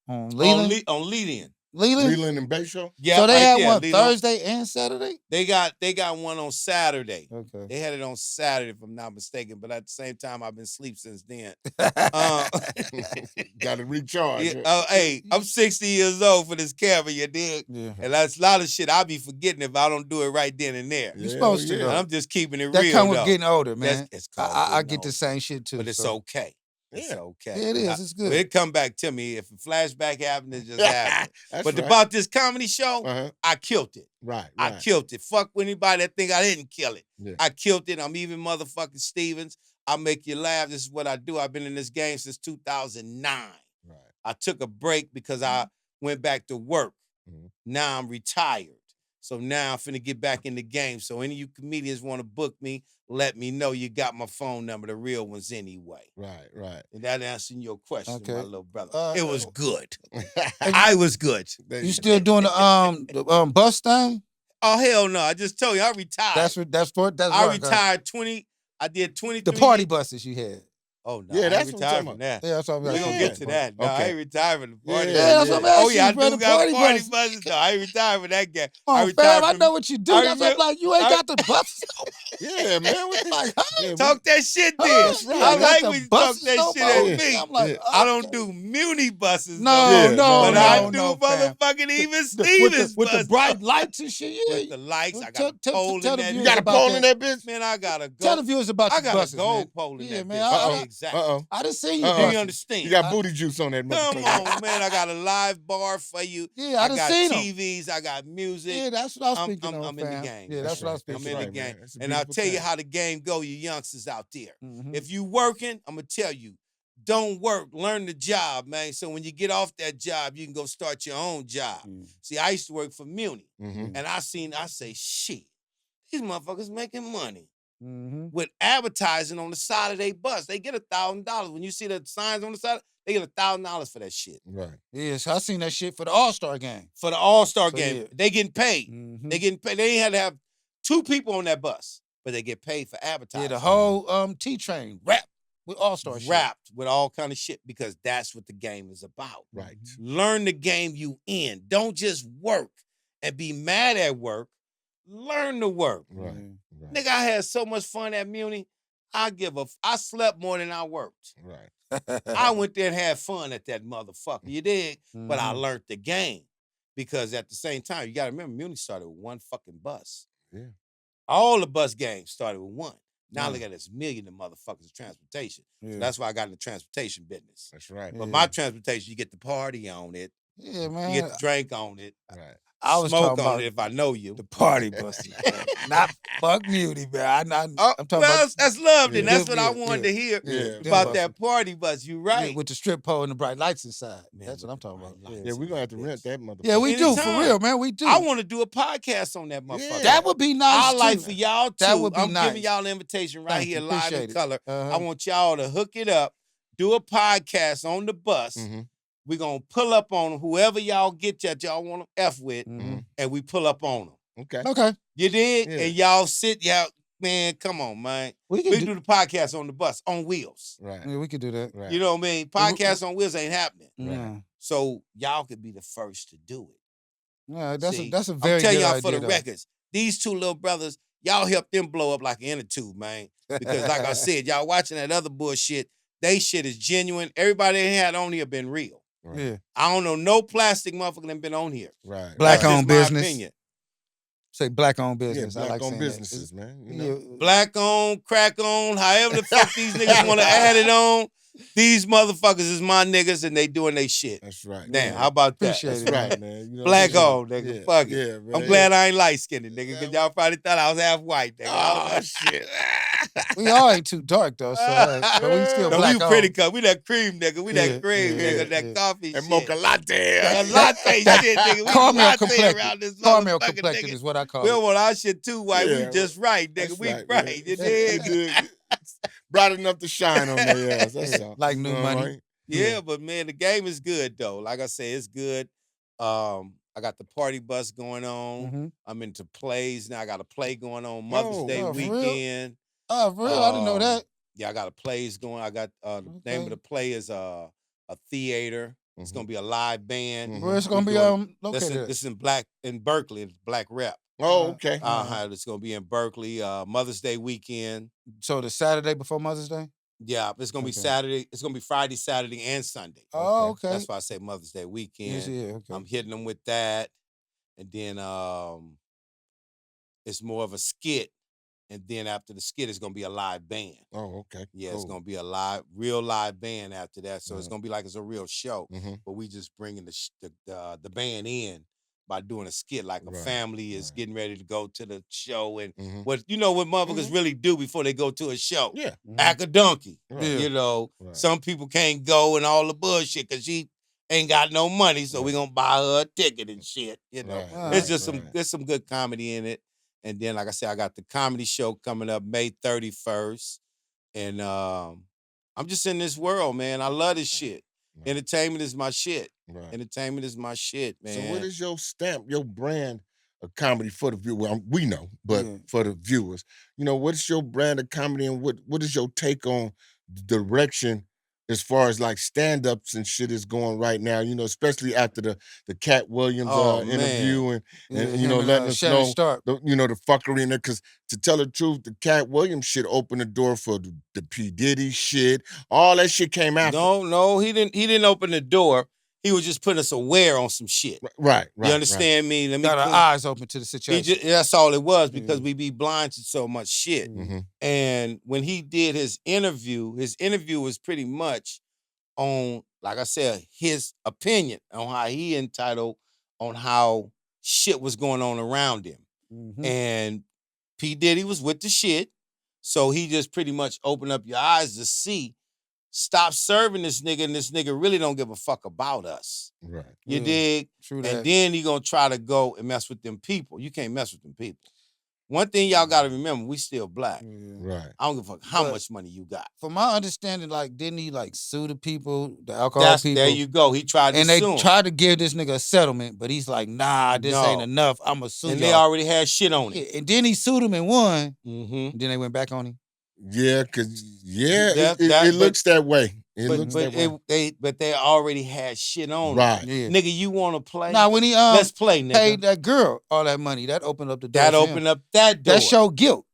On Leland? On Leland. Leland and Bay Show? Yeah. So they had one Leland. Thursday and Saturday? They got one on Saturday. Okay. They had it on Saturday, if I'm not mistaken. But at the same time, I've been asleep since then. Got to recharge. Yeah, hey, I'm 60 years old for this camera, you dig? Yeah. And that's a lot of shit I'll be forgetting if I don't do it right then and there. You're supposed to. And I'm just keeping it that real. That come with getting older, man. It's called I get the same shit too. But it's okay. It's okay. Yeah, it is. It's good. But it come back to me. If a flashback happened, it just happened. But about this comedy show, I killed it. Right. I killed it. Fuck with anybody that think I didn't kill it. Yeah. I killed it. I'm even motherfucking Stevens. I make you laugh. This is what I do. I've been in this game since 2009. Right. I took a break because I went back to work. Mm-hmm. Now I'm retired. So now I'm finna get back in the game. So any of you comedians want to book me, let me know. You got my phone number, the real ones anyway. Right. And that answering your question, my little brother. It was good. I was good. You still doing the bus thing? Oh, hell no. I just told you I retired. I retired 20. I did 23. The party buses you had. Oh, no. Yeah, I that's retired from that. Yeah, that's what I'm We're going to get to that. No, okay. I ain't retired from the party. Yeah, that's what I'm asking. Oh, yeah, I brother, do got party buses. buses. No, I ain't retired from that guy. I retired I know what you do. That's what I'm like, you ain't got the buses. Yeah, man. Like, talk that shit then. I like when you talk that shit at me. I'm like, I don't do Muni buses. No, but I do motherfucking even Stevens with the bright lights and shit. Yeah. With the lights, I got a pole in that. You got a pole in that bitch? Man, I got a gold. Tell the viewers about the buses, man. I got a gold pole in that bitch. Exactly. I didn't see you. Do you understand? You got booty juice on that motherfucker. Come on, man. I got a live bar for you. Yeah, I done seen them. TVs. I got music. Yeah, that's what I was speaking on, I'm in the game. Yeah, that's what I was speaking I'm in the game. And I'll tell you how the game go, you youngsters out there. Mm-hmm. If you working, I'm going to tell you, don't work. Learn the job, man. So when you get off that job, you can go start your own job. Mm-hmm. See, I used to work for Muni. Mm-hmm. And I say, shit, these motherfuckers making money. Mm-hmm. With advertising on the side of their bus. They get $1,000. When you see the signs on the side, they get $1,000 for that shit. Right. Yes, I seen that shit for the All-Star game. For the All-Star game. Yeah. They getting paid. Mm-hmm. They getting paid. They ain't had to have 2 people on that bus, but they get paid for advertising. Yeah, the whole T-Train wrapped with All-Star shit. Wrapped with all kind of shit because that's what the game is about. Right. Learn the game you in. Don't just work and be mad at work. Learn to work. Right. Nigga, I had so much fun at Muni. I slept more than I worked. Right. I went there and had fun at that motherfucker. You dig? Mm-hmm. But I learned the game. Because at the same time, you got to remember, Muni started with 1 fucking bus. Yeah. All the bus games started with 1. Now look at this million of motherfuckers of transportation. Yeah. So that's why I got in the transportation business. That's right. But my transportation, you get the party on it. Yeah, man. You get the drink on it. Right. I was smoke talking on about it if I know you. The party bus. Not fuck Muni, man. I'm talking well, about that's love, then. That's what I wanted to hear about that party bus. You right. Yeah, with the strip pole and the bright lights inside. Man, that's what I'm talking about. Yeah, we're going to have to rent that motherfucker. Yeah, we do, for real, man. We do. I want to do a podcast on that motherfucker. Yeah. That would be nice, I like for y'all, too. That would be I'm nice. giving y'all an invitation right here, live in color. Uh-huh. I want y'all to hook it up, do a podcast on the bus. Mm-hmm. We're going to pull up on whoever y'all get that y'all want to F with, and we pull up on them. Okay. You did? Yeah. And y'all sit, man, come on, man. We can do the podcast on the bus, on wheels. Right. Yeah, we could do that. Right. You know what I mean? Podcast on wheels ain't happening. Right. So y'all could be the first to do it. Yeah, that's a very good idea. I'm telling y'all for the records, these 2 little brothers, y'all helped them blow up like an inner tube, man. Because like I said, y'all watching that other bullshit, they shit is genuine. Everybody they had on here been real. Right. Yeah. I don't know no plastic motherfucker that been on here. Right. Black-owned business. Opinion. Say black-owned business. Yeah, I like black-owned saying businesses, that. man. You know? Black-owned, crack-owned, however the fuck these niggas want to add it on. These motherfuckers is my niggas and they doing they shit. That's right. Damn, how about that? Appreciate That's right, man. You know Black-owned, nigga. Yeah. Fuck it. Yeah, man. I'm glad I ain't light-skinned, nigga, because y'all probably thought I was half white, nigga. Oh, shit. We all ain't too dark, though, so but we still black. We pretty cut. We that cream, nigga. We that cream, nigga. That coffee and shit. mocha latte. That latte shit, nigga. We Caramel latte complected. around this Caramel motherfucker, complected nigga. is what I call We it. don't want our shit too white. Yeah, we just right, nigga. We right. You dig? Bright enough to shine on their ass. That's all. Like new money. Right? Yeah, but man, the game is good though. Like I say, it's good. I got the party bus going on. Mm-hmm. I'm into plays now. I got a play going on Mother's Day for real? weekend. Oh, for real? I didn't know that. Yeah, I got a plays going. I got the name of the play is a theater. It's gonna be a live band. Where it's gonna be located? This is in Berkeley, it's Black Rep. Oh, okay. It's gonna be in Berkeley, Mother's Day weekend. So the Saturday before Mother's Day? Yeah, it's gonna be Saturday. It's gonna be Friday, Saturday, and Sunday. Oh, okay. That's why I say Mother's Day weekend. Yeah, okay. I'm hitting them with that, and then it's more of a skit. And then after the skit, it's gonna be a live band. Oh, okay. Yeah, cool. It's gonna be a real live band after that. So it's gonna be like it's a real show, but we just bringing the band in by doing a skit, like a family is getting ready to go to the show, and what motherfuckers really do before they go to a show. Yeah, act a donkey. Right. Some people can't go and all the bullshit because she ain't got no money, so we gonna buy her a ticket and shit. It's just there's some good comedy in it. And then, like I said, I got the comedy show coming up May 31st. And I'm just in this world, man. I love this shit. Right. Entertainment is my shit. Right. Entertainment is my shit, man. So what is your stamp, your brand of comedy for the viewer? Well, we know, but for the viewers, what's your brand of comedy, and what is your take on the direction as far as like stand-ups and shit is going right now, especially after the Cat Williams interview and letting us know the fuckery in there. Because to tell the truth, the Cat Williams shit opened the door for the P. Diddy shit. All that shit came after. No, he didn't open the door. He was just putting us aware on some shit. Right. You understand me? Let me got our eyes open to the situation. That's all it was, because we be blind to so much shit. And when he did his interview was pretty much on, like I said, his opinion on how he entitled on how shit was going on around him. And P. Diddy was with the shit. So he just pretty much opened up your eyes to see, stop serving this nigga, and this nigga really don't give a fuck about us. Right. You dig? True that. And then he gonna try to go and mess with them people. You can't mess with them people. One thing y'all gotta remember, we still black. Right. I don't give a fuck how much money you got. From my understanding, like, didn't he like sue the people, the alcohol people? There you go. He tried to sue they him. tried to give this nigga a settlement, but he's like, nah, this ain't enough. I'ma sue And y'all. they already had shit on it. Yeah, and then he sued him and won. And then they went back on him. Yeah, because it looks that way. But they already had shit on right. it. Yeah. Nigga, you want to play? Now when he let's play, nigga. Paid that girl all that money, that opened up the door. That opened up that door. That showed guilt.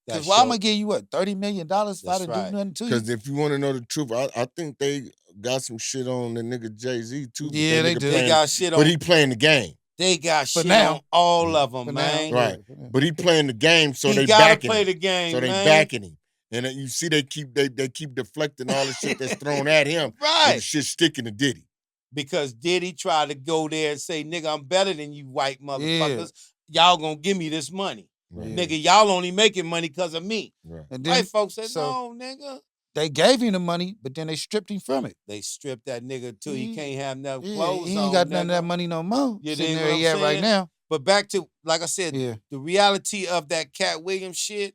Because why am I give you what, $30 million if I didn't do nothing to you? Because if you want to know the truth, I think they got some shit on the nigga Jay-Z too. Yeah, they do. They got shit on. But he playing the game. They got shit on all of them, man. Right. But he playing the game, so they gotta backing play him. the game, so they backing him. And you see they keep deflecting all the shit that's thrown at him. Right. And the shit sticking to Diddy. Because Diddy tried to go there and say, nigga, I'm better than you white motherfuckers. Y'all gonna give me this money. Right. Nigga, y'all only making money because of me. Right. And then, white folks said, no, nigga. They gave him the money, but then they stripped him from it. They stripped that nigga till he can't have no clothes on. He ain't got none of that money no more. You sitting there he at right now. But back to, like I said, the reality of that Cat Williams shit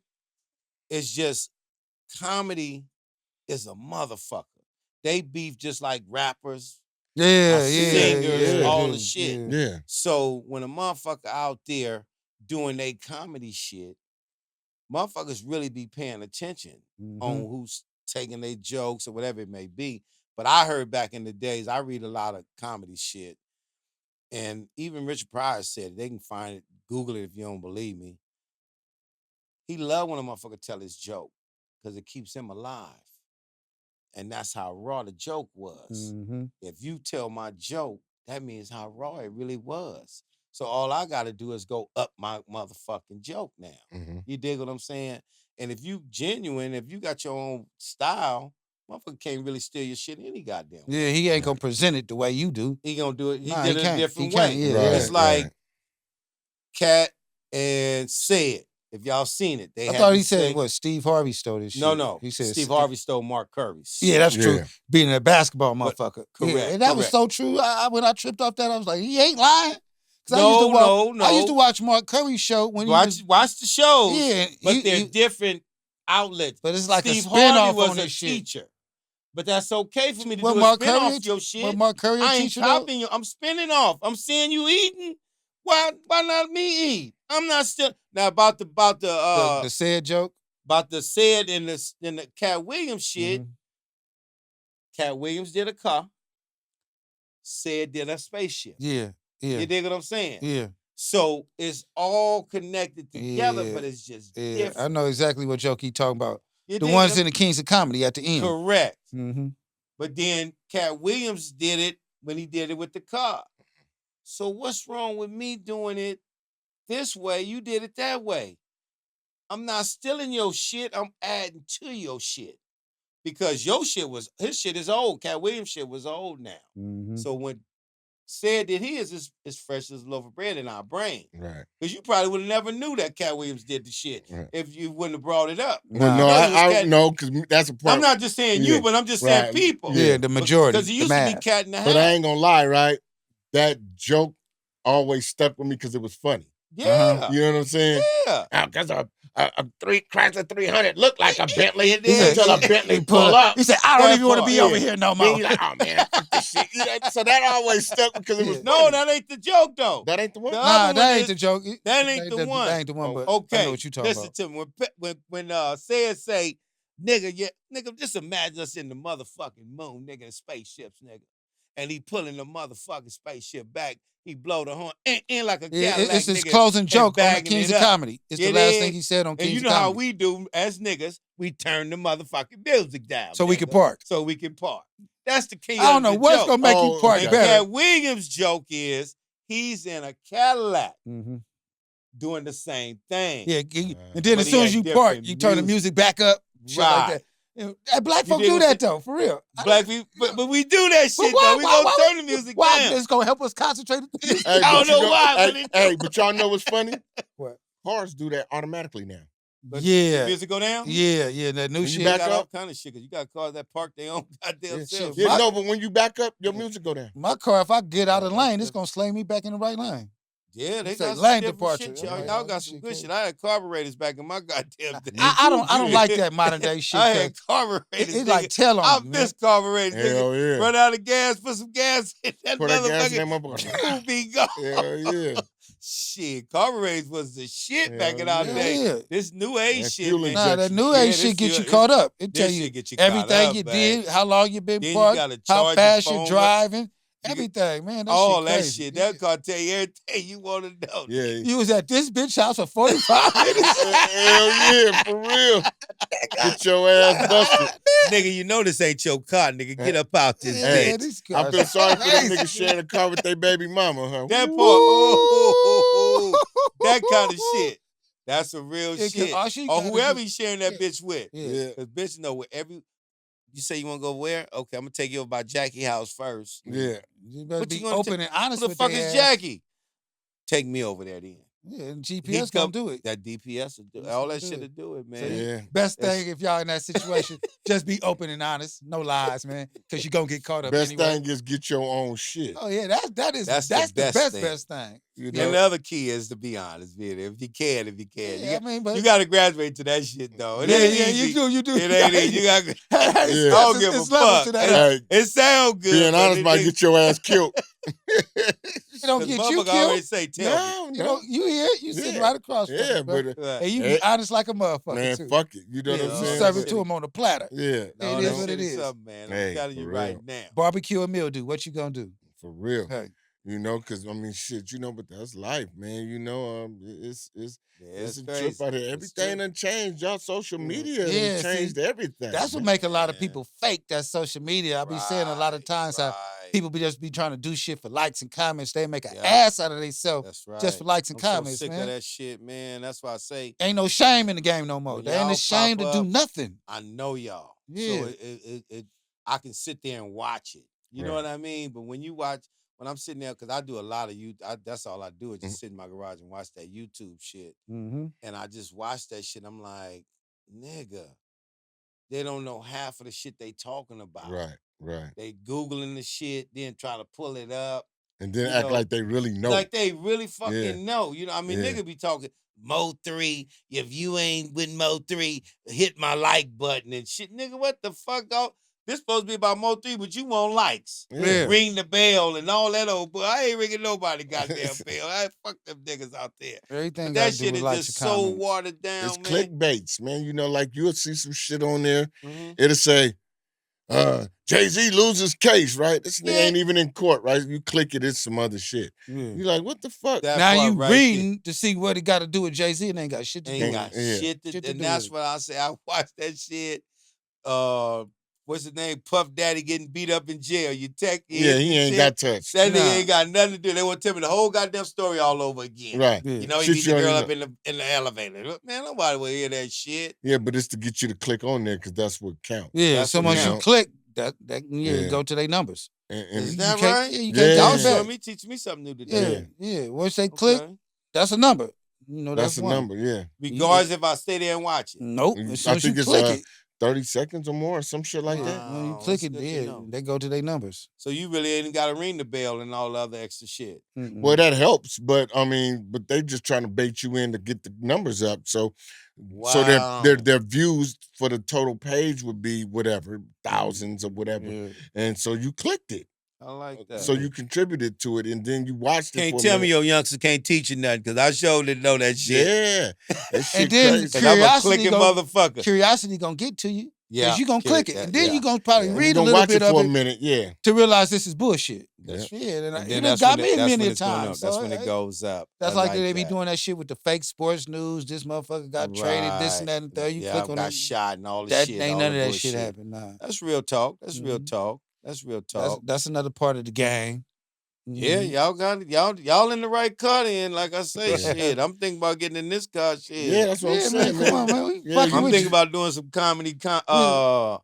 is just, comedy is a motherfucker. They beef just like rappers, singers, all the shit. Yeah. So when a motherfucker out there doing they comedy shit, motherfuckers really be paying attention on who's taking their jokes or whatever it may be. But I heard back in the days, I read a lot of comedy shit, and even Richard Pryor said it. They can find it, Google it if you don't believe me. He loved when a motherfucker tell his joke because it keeps him alive. And that's how raw the joke was. If you tell my joke, that means how raw it really was. So all I got to do is go up my motherfucking joke now. You dig what I'm saying? And if you genuine, if you got your own style, motherfucker can't really steal your shit any goddamn way. Yeah, he ain't gonna present it the way you do. He gonna do it. He did it a different way. Right, it's like Cat and Said. If y'all seen it, I thought he said what Steve Harvey stole this shit. No. He said Steve Harvey stole Mark Curry's. Yeah, that's true. Being a basketball motherfucker. Correct. Yeah, and that was so true. When I tripped off that, I was like, he ain't lying. No. I used to watch Mark Curry's show when watch the shows. Yeah, but they're different outlets. But it's like Steve a spinoff Harvey was on a this teacher. Shit. But that's okay for me to do Mark a spin-off of your shit. But Mark Curry I ain't teacher copying you. I'm spinning off. I'm seeing you eating. Why not me eat? I'm not still now about the Said joke. About the Said in the Cat Williams shit. Cat Williams did a car. said did a spaceship. Yeah. You dig what I'm saying? Yeah. So it's all connected together, but it's just different. I know exactly what y'all keep talking about. You the dig ones what in the Kings of Comedy at the end. Correct. Mm-hmm. But then Cat Williams did it when he did it with the car. So what's wrong with me doing it this way? You did it that way. I'm not stealing your shit. I'm adding to your shit. Because his shit is old. Cat Williams shit was old now. Mm-hmm. So when said that his is fresh as a loaf of bread in our brain. Right. Because you probably would have never knew that Cat Williams did the shit if you wouldn't have brought it up. Well, no, I don't know, because that's a part. I'm not just saying you, but I'm just saying people. Yeah, the majority. Because he used to be Cat in the Hat. But I ain't gonna lie, right? That joke always stuck with me because it was funny. Yeah. You know what I'm saying? Yeah. Because a Chrysler 300 looked like a Bentley until a Bentley pull up. He said, I don't even want to be over here no more. Then you're like, oh man, fuck this shit. So that always stuck because it was funny. No, that ain't the joke though. That ain't the one? Nah, that ain't the joke. That ain't the one. That ain't the one, but okay. I know what you talking Listen about. to me. When say, nigga, just imagine us in the motherfucking moon, nigga, in spaceships, nigga. And he pulling the motherfucking spaceship back. He blow the horn in like a Cadillac. It's his closing joke on the Kings of Comedy. It's the last thing he said on Kings of Comedy. And you know how we do as niggas, we turn the motherfucking music down. So we can park. That's the key. I don't know what's going to make you park better. Cat Williams' joke is he's in a Cadillac doing the same thing. Yeah, and then as soon as you park, you turn the music back up. Shit like that. Black folk do that though, for real. Black people, but we do that shit though. We gonna turn the music down. It's gonna help us concentrate. I don't know why. Hey, but y'all know what's funny? What? Cars do that automatically now. But yeah. The music go down? Yeah, that new shit. You got all kind of shit, because you got cars that park their own goddamn self. Yeah, no, but when you back up, your music go down. My car, if I get out of the lane, it's gonna sling me back in the right lane. Yeah, they got lane some departure. Shit, y'all got some good shit. I had carburetors back in my goddamn day. I don't like that modern day shit. I had carburetors. It's like tell on. I miss carburetors. Hell yeah. Run out of gas, put some gas in that motherfucker. Be gone. Hell yeah. Shit, carburetors was the shit back in our day. Yeah. This new age shit. Nah, that new age shit get you caught up. It tell you everything you did, how long you been parked, how fast you're driving. Everything, man. All that shit. That car tell you everything you want to know. Yeah. You was at this bitch house for 45 minutes. Hell yeah, for real. Get your ass busted. Nigga, you know this ain't your car, nigga. Get up out this bitch. I feel sorry for them niggas sharing a car with their baby mama, huh? That part, that kind of shit. That's some real shit. Or whoever he's sharing that bitch with. Yeah. Because bitch know where you say you want to go where? Okay, I'm going to take you over by Jackie house first. Yeah. You better be open and honest with Who the fuck is Jackie? Take me over there then. Yeah, and GPS gonna do it. That DPS will do it. All that shit will do it, man. So best thing if y'all in that situation, just be open and honest. No lies, man. Because you're gonna get caught up best anyway. Thing is get your own shit. Oh, yeah, that's the best thing. You know? And the other key is to be honest, man. If you can. Yeah, you got to graduate to that shit, though. You do. It ain't easy. You got to. I don't give a fuck. It sounds good. Being honest might get your ass killed. It don't get you killed. Always say, tell me. You here? You sitting right across from him, but and you be honest like a motherfucker, man, too. fuck it. You know what I'm saying? You serve it to him on a platter. Yeah. It is what it is. Man. I'm telling you right now. Barbecue and mildew. What you gonna do? For real. Hey. You know, because, I mean, shit, you know, but that's life, man. You know, it's a trip out here. Everything done changed. Y'all social media done changed everything. That's what make a lot of people fake, that social media. I be saying a lot of times how people just be trying to do shit for likes and comments. They make an ass out of themselves just for likes and comments, so sick man. of that shit, man. That's why I say. Ain't no shame in the game no more. They ain't ashamed to do nothing. I know y'all. Yeah. So I can sit there and watch it. You know what I mean? But when you watch, when I'm sitting there, because I do a lot of that's all I do is just sit in my garage and watch that YouTube shit. Mm-hmm. And I just watch that shit. I'm like, nigga, they don't know half of the shit they talking about. Right. They Googling the shit, then try to pull it up. And then act like they really know. Like they really fucking know. You know, I mean, nigga be talking, Mo 3, if you ain't with Mo 3, hit my like button and shit. Nigga, what the fuck, dog? This supposed to be about Mo 3, but you want likes. Yeah. Ring the bell and all that old boy. I ain't ringing nobody goddamn bell. I fuck them niggas out there. Everything that shit is just so watered down, it's man. Clickbaits, man. You know, like you'll see some shit on there. It'll say, Jay-Z loses case, right? This nigga ain't even in court, right? You click it, it's some other shit. Yeah. You like, what the fuck? That now part you right reading to see what it got to do with Jay-Z, and ain't got shit to do ain't with got it. shit to, Shit to and do that's with what I say. I watched that shit. What's his name? Puff Daddy getting beat up in jail. You tech, Yeah, he ain't shit. got touched. That nigga ain't got nothing to do. They want to tell me the whole goddamn story all over again. Right. Yeah. You know, he Shit beat you the girl already up in the elevator. Man, nobody will hear that shit. Yeah, but it's to get you to click on there because that's what counts. Yeah, That's so what once you counts. click, that go to their numbers. Is you that can't, right? Yeah, you can't Yeah. Y'all take it back. showing me, teach me something new today. Yeah. Once they click, that's a number. You know, That's that's a one. number, yeah. Regardless if I stay there and watch it. Nope. As soon I as you think it's click it, 30 seconds or more, or some shit like that. when you Wow, click that's it, good to know. they go to their numbers. So you really ain't got to ring the bell and all the other extra shit. Well, that helps, but I mean, but they just trying to bait you in to get the numbers up. So their views for the total page would be whatever, thousands or whatever. Yeah. And so you clicked it. I like that. So you contributed to it, and then you watched it Can't for a tell me minute. your youngster can't teach you nothing, because I sure didn't know that shit. Yeah, that shit And then crazy. Because I'm a clicking motherfucker. Curiosity gonna get to you. Yeah, Because you gonna click it. And then you gonna probably And read you a gonna little watch bit it for of a it minute, yeah. to realize this is bullshit. Yeah. And then it got me that's many when a it's going time. up. That's when it goes up. That's I like they be that. doing that shit with the fake sports news. This motherfucker got traded, this and that and third. You click on got it. shot and all the That shit. ain't all none the of that bullshit. shit happen. Nah. That's real talk. That's real talk. That's real talk. That's another part of the game. Yeah, y'all got it. Y'all in the right car then. Like I say, shit. I'm thinking about getting in this car. Shit. Yeah, that's what I'm saying, man. Come on, man. We I'm thinking about doing some comedy podcast.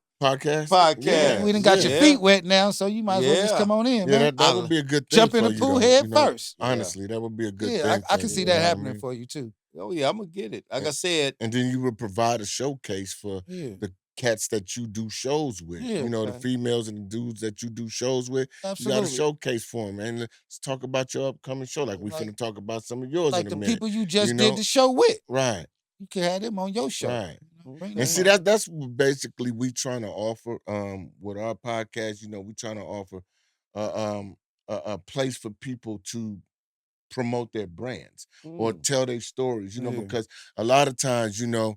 Yeah. We done got your feet wet now, so you might as well just come on in, man. Yeah, that would be a good thing. Jump in the pool head first. Honestly, that would be a good thing. Yeah, I can see that happening for you too. Oh yeah, I'm gonna get it. Like I said. And then you would provide a showcase for the cats that you do shows with. Yeah, the females and the dudes that you do shows with. Absolutely. You got a showcase for them. And let's talk about your upcoming show. Like we finna talk about some of yours in a minute. Like the people you just did the show with. Right. You can have them on your show. Right. And see, that's what basically we trying to offer with our podcast. We trying to offer a place for people to promote their brands or tell their stories, because a lot of times, the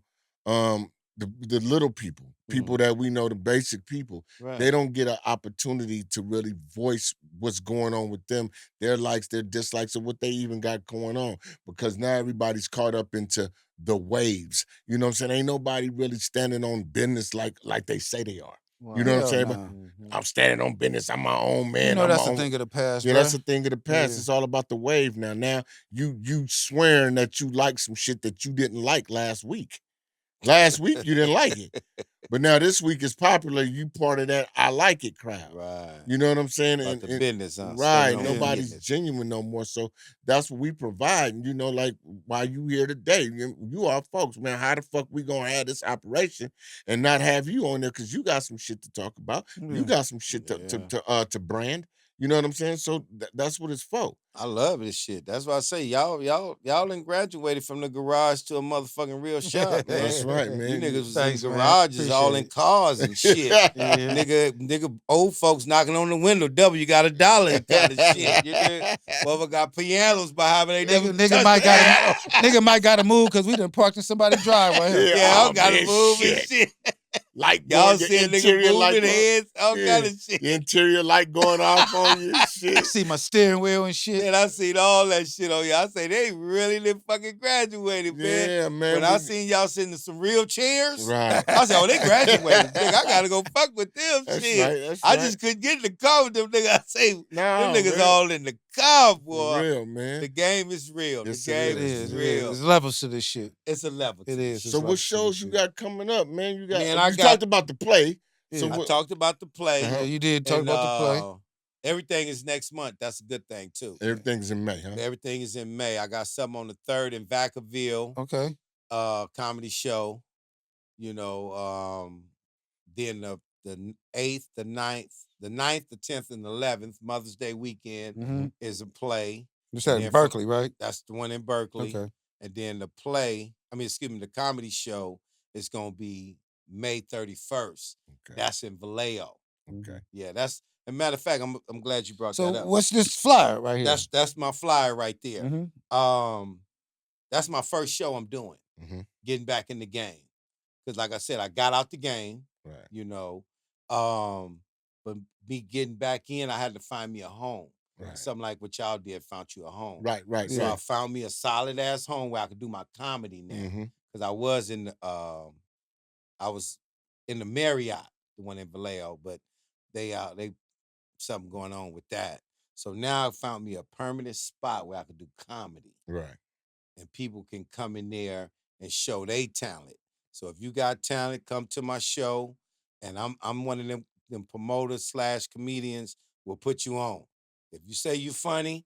little people that we know, the basic people, they don't get an opportunity to really voice what's going on with them, their likes, their dislikes, or what they even got going on, because now everybody's caught up into the waves. You know what I'm saying? Ain't nobody really standing on business like they say they are. Wow. You know what I'm saying? But I'm standing on business. I'm my own man. That's a thing of the past. Yeah, bro. that's a thing of the past. It's all about the wave now. Now you swearing that you like some shit that you didn't like last week. Last week you didn't like it, but now this week is popular. You part of that I like it crowd. Right. You know what I'm saying? About the business, huh? Right. Nobody's genuine no more. So that's what we provide. And like why you here today? You are folks, man. How the fuck we gonna have this operation and not have you on there? Because you got some shit to talk about. You got some shit to brand. You know what I'm saying? So that's what it's for. I love this shit. That's why I say y'all done graduated from the garage to a motherfucking real shop, man. That's right, man. You niggas was in garages all in cars and shit. Nigga, old folks knocking on the window. You got $1 kind of shit. You know? Motherfucker got pianos behind me. Nigga might gotta move because we done parked in somebody's driveway. I gotta move and shit. Like y'all see a nigga moving heads, all kind of shit. The interior light going off on you and shit. See my steering wheel and shit. Man, I seen all that shit on y'all. I say they really done fucking graduated, man. Yeah, man. When I seen y'all sitting in some real chairs, right. I said, oh, they graduated. Nigga, I gotta go fuck with them. That's shit. Right, I just couldn't get in the car with them niggas. I say, them niggas all in the car, boy. For real, man. The game is real. Yes, the game is real. There's levels to this shit. It's a level. It is. So what shows you got coming up, man? You got. Man, talked about the play. Yeah. So I talked about the play. Yeah, you did talk about the play. Everything is next month. That's a good thing, too. Everything's in May, huh? Everything is in May. I got something on the 3rd in Vacaville. Okay. Comedy show. Then the 8th, the 9th, the 10th, and the 11th, Mother's Day weekend is a play. It's at in Berkeley, right? That's the one in Berkeley. Okay. And then the the comedy show is going to be May 31st. Okay. That's in Vallejo. Okay. Yeah, that's a matter of fact. I'm glad you brought that up. So what's this flyer right here? That's my flyer right there. Mm-hmm. That's my first show I'm doing. Getting back in the game, because like I said, I got out the game. Right. But me getting back in, I had to find me a home. Right. Something like what y'all did, found you a home. Right. So I found me a solid ass home where I could do my comedy now. Because I was in the Marriott, the one in Vallejo, but they something going on with that. So now I found me a permanent spot where I could do comedy. Right. And people can come in there and show their talent. So if you got talent, come to my show, and I'm one of them promoters / comedians will put you on. If you say you funny,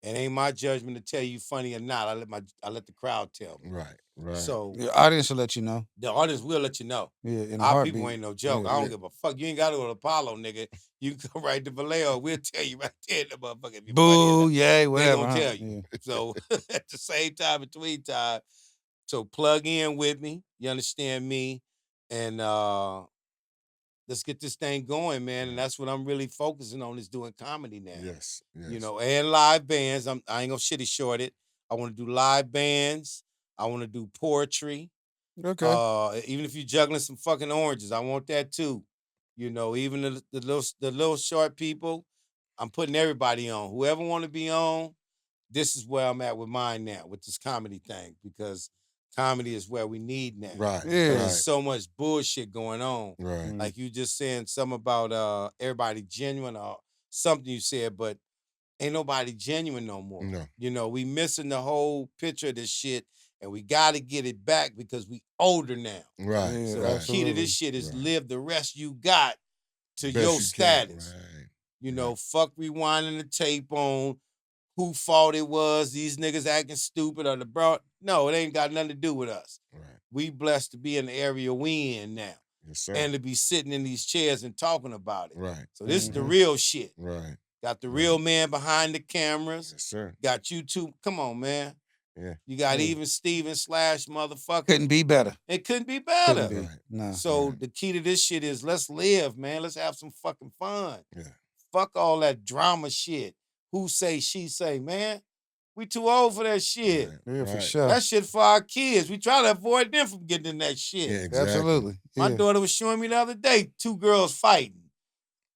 it ain't my judgment to tell you funny or not. I let the crowd tell me. Right. So the audience will let you know. The audience will let you know. Yeah, in a Our heartbeat. people ain't no joke. I don't give a fuck. You ain't got to go to Apollo, nigga. You can go right to Vallejo. We'll tell you right there, the motherfucker. If you're Boo, yay, whatever. They gonna tell you. Yeah. So at the same time, between time, so plug in with me. You understand me? And let's get this thing going, man. And that's what I'm really focusing on is doing comedy now. Yes. You know, and live bands. I ain't gonna shitty short it. I want to do live bands. I want to do poetry. Okay. Even if you're juggling some fucking oranges, I want that too. You know, even the little short people, I'm putting everybody on. Whoever want to be on, this is where I'm at with mine now, with this comedy thing, because comedy is where we need now. Right. Yeah. There's so much bullshit going on. Right. Like you just saying something about everybody genuine or something you said, but ain't nobody genuine no more. No. You know, we missing the whole picture of this shit, and we got to get it back because we older now. Right. Yeah, So right. the key to this shit is live the rest you got to Best your you status. Right. You know, fuck rewinding the tape on who fault it was, these niggas acting stupid or the bro. No, it ain't got nothing to do with us. Right. We blessed to be in the area we in now. Yes, sir. And to be sitting in these chairs and talking about it. Right. So this is the real shit. Right. Got the real man behind the cameras. Yes, sir. Got you two. Come on, man. Yeah. You got even Steven / motherfucker. Couldn't be better. It couldn't be better. Couldn't be. Nah. So the key to this shit is let's live, man. Let's have some fucking fun. Yeah. Fuck all that drama shit. Who say, she say, man. We too old for that shit. Yeah, for sure. That shit for our kids. We try to avoid them from getting in that shit. Yeah, exactly. Absolutely. My daughter was showing me the other day, 2 girls fighting.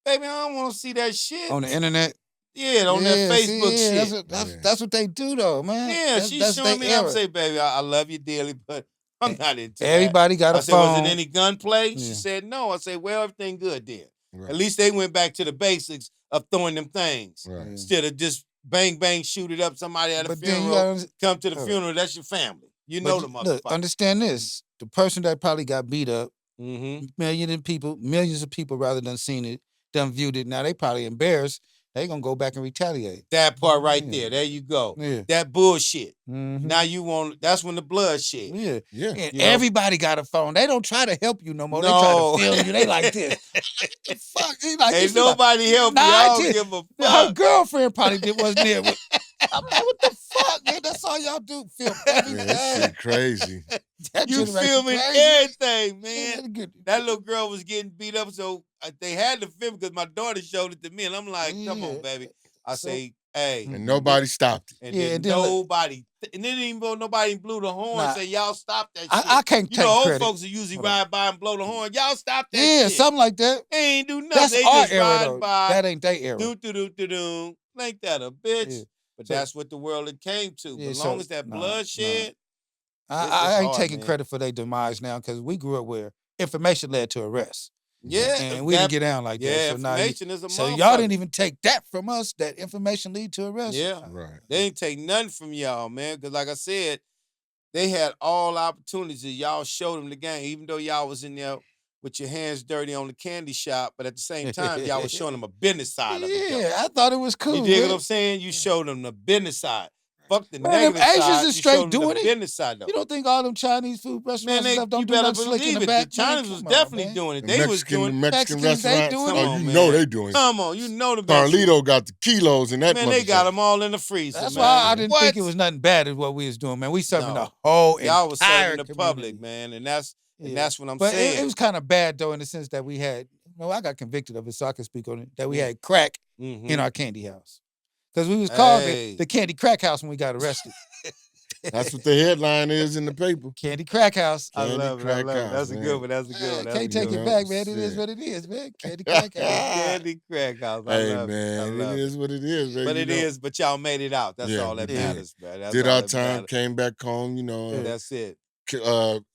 Baby, I don't want to see that shit. On the internet? Yeah, on that Facebook shit. That's what they do, though, man. Yeah, she's showing me. I'm saying, baby, I love you dearly, but I'm not into Everybody that. got a I said, phone. was it any gunplay? Yeah. She said, no. I said, well, everything good then. Right. At least they went back to the basics of throwing them things. Right. Instead of just bang, bang, shoot it up. Somebody at a But then funeral, you come to the funeral. That's your family. You know the motherfucker. Look, understand this. The person that probably got beat up, Mm-hmm. millions of people rather than seen it, done viewed it. Now they probably embarrassed. They gonna go back and retaliate. That part right there. There you go. Yeah. That bullshit. Mm-hmm. Now you want, that's when the blood shed. Yeah. Yeah. And You know? everybody got a phone. They don't try to help you no more. No. They try to film you. They like this. The fuck? He like, Ain't this. He nobody help you. Nah, I I don't did. give a Her fuck. girlfriend probably wasn't there. I'm like, what the fuck, man? That's all y'all do. Film everything. Man, that shit crazy. That You generation filming crazy. everything, man. Yeah, That little girl was getting beat up, so they had to film because my daughter showed it to me, and I'm like, come on, baby. I say, hey. And nobody stopped it. And Yeah, then and then nobody, and then even nobody blew the horn and say, y'all stop that shit. I can't You take know, old credit. folks will usually ride by and blow the horn. Y'all stop that Yeah, shit. something like that. They ain't do nothing. That's They our just era, ride though. by. That ain't their era. Do. Ain't that a bitch? Yeah. But So- that's what the world it came to. Yeah, As so- long as that nah, bloodshed, I ain't hard, taking man. credit for their demise now because we grew up where information led to arrest. yeah. And we didn't get down like that. Yeah, So now information is a so motherfucker. y'all didn't even take that from us, that information lead to arrest. Yeah. Right. They ain't take nothing from y'all, man. Because like I said, they had all opportunities. Y'all showed them the game, even though y'all was in there with your hands dirty on the candy shop. But at the same time, y'all was showing them a business side of it. though. Yeah, I thought it was cool. You dig man. what I'm saying? You showed them the business side. Fuck the Man, them negative Asians side. is You straight showed them doing the it. business side, though. You don't think all them Chinese food restaurants Man, and stuff you don't do better nothing slick in believe the it. back? The Chinese Man, was come on, definitely man. doing it. The They was Mexican, doing the it. Mexican Mexicans, they restaurants. doing Oh, it. Come on, you man. know they doing it. Come on, you know the best. Carlito got the kilos in that Man, they got motherfucker. them all in the freezer, That's man. why I didn't What? think it was nothing bad at what we was doing, man. We serving No. the whole Y'all was entire serving the public, community. man, and that's what I'm But saying. it was kind of bad though in the sense that we had, I got convicted of it, so I can speak on it. That we had crack in our candy house because we was called Hey. the candy crack house when we got arrested. That's what the headline is in the paper. Candy Crack House. I love it. I love it. That's a good one. That's a good one. Can't take it back, man. It is what it is, man. Candy Crack House. Candy Crack House. I Hey, love man, it. I love it is what it is, man. But it is, but y'all made it out. That's all that matters, man. That's did all our that time, matters. came back home, That's it.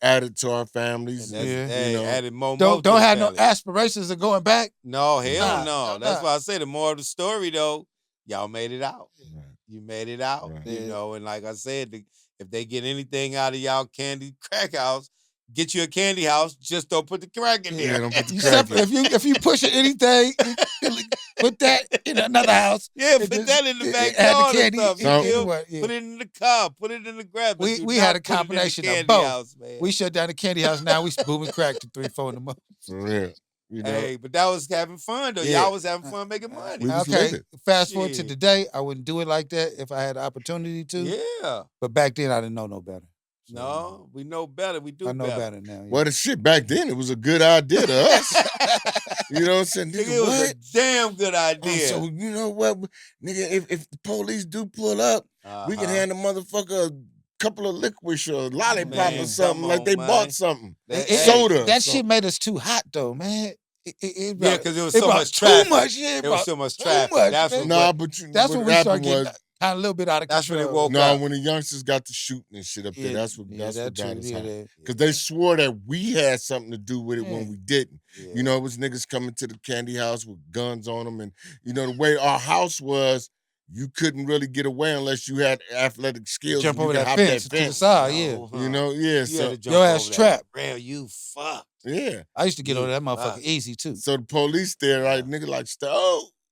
Added to our families. Added more. Don't have no aspirations of going back. No, hell no. That's why I say the more of the story, though, y'all made it out. Right. You made it out, you know. And like I said, if they get anything out of y'all Candy Crack House, get you a candy house. Just don't put the crack in there. Don't put the crack in. If you push anything, put that in another house. Yeah, put that in the backyard and stuff. Put it in the car. Put it in the grab. We had a combination of both. House, we shut down the candy house. Now we booming crack to 3, 4 in the morning. For real. You know? Hey, but that was having fun though. Y'all was having fun making money. Okay, fast forward to today. I wouldn't do it like that if I had the opportunity to. Yeah. But back then I didn't know no better. So, no, we know better. We do better. I know better now. Yeah. Well, the shit back then, it was a good idea to us. You know what I'm saying? Nigga, it was a damn good idea. So, you know what? Nigga, if the police do pull up, we can hand the motherfucker a couple of licorice or lollipop or something, like they bought something. Soda. That shit made us too hot, though, man. Yeah, because it was so much traffic. Too much, yeah. It was so much traffic. That's when we started getting a little bit out of control. That's when it woke up. No, when the youngsters got to shooting and shit up there, that's what got us hot. Because they swore that we had something to do with it when we didn't. Yeah. You know, it was niggas coming to the candy house with guns on them. And, you know, the way our house was, you couldn't really get away unless you had athletic skills. Jump over that fence to the side, You know, so your ass trapped. Real, you fucked. Yeah. I used to get over that motherfucker easy, too. So the police there, right, nigga like,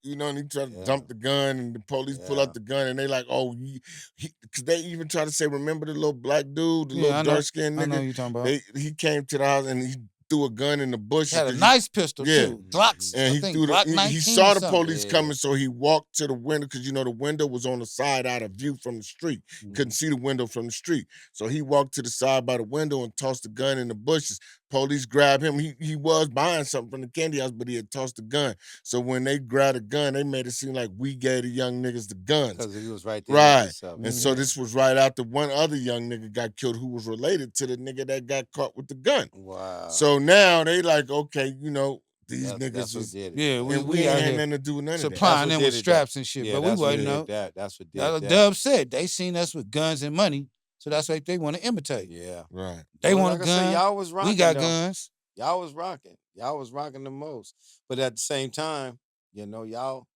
you know, and he try to dump the gun, and the police pull out the gun, and they like, because they even try to say, remember the little black dude, the little dark-skinned nigga? I know you're talking about. He came to the house, and he threw a gun in the bush. He had a nice pistol, too. Glocks. And he saw the police coming, so he walked to the window, because, you know, the window was on the side out of view from the street. Couldn't see the window from the street. So he walked to the side by the window and tossed the gun in the bushes. Police grabbed him. He was buying something from the candy house, but he had tossed the gun. So when they grabbed the gun, they made it seem like we gave the young niggas the guns. Because he was right there. Right. And so this was right after one other young nigga got killed who was related to the nigga that got caught with the gun. Wow. So now they like, okay, you know, these niggas was... Yeah, we ain't had nothing to do with none of that. Supplying them with straps and shit, but we wasn't know. That's what did that. Dub said they seen us with guns and money, so that's what they want to imitate. Yeah. Right. They want a gun. Y'all was rocking, we got guns. Y'all was rocking. Y'all was rocking the most. But at the same time, you know, y'all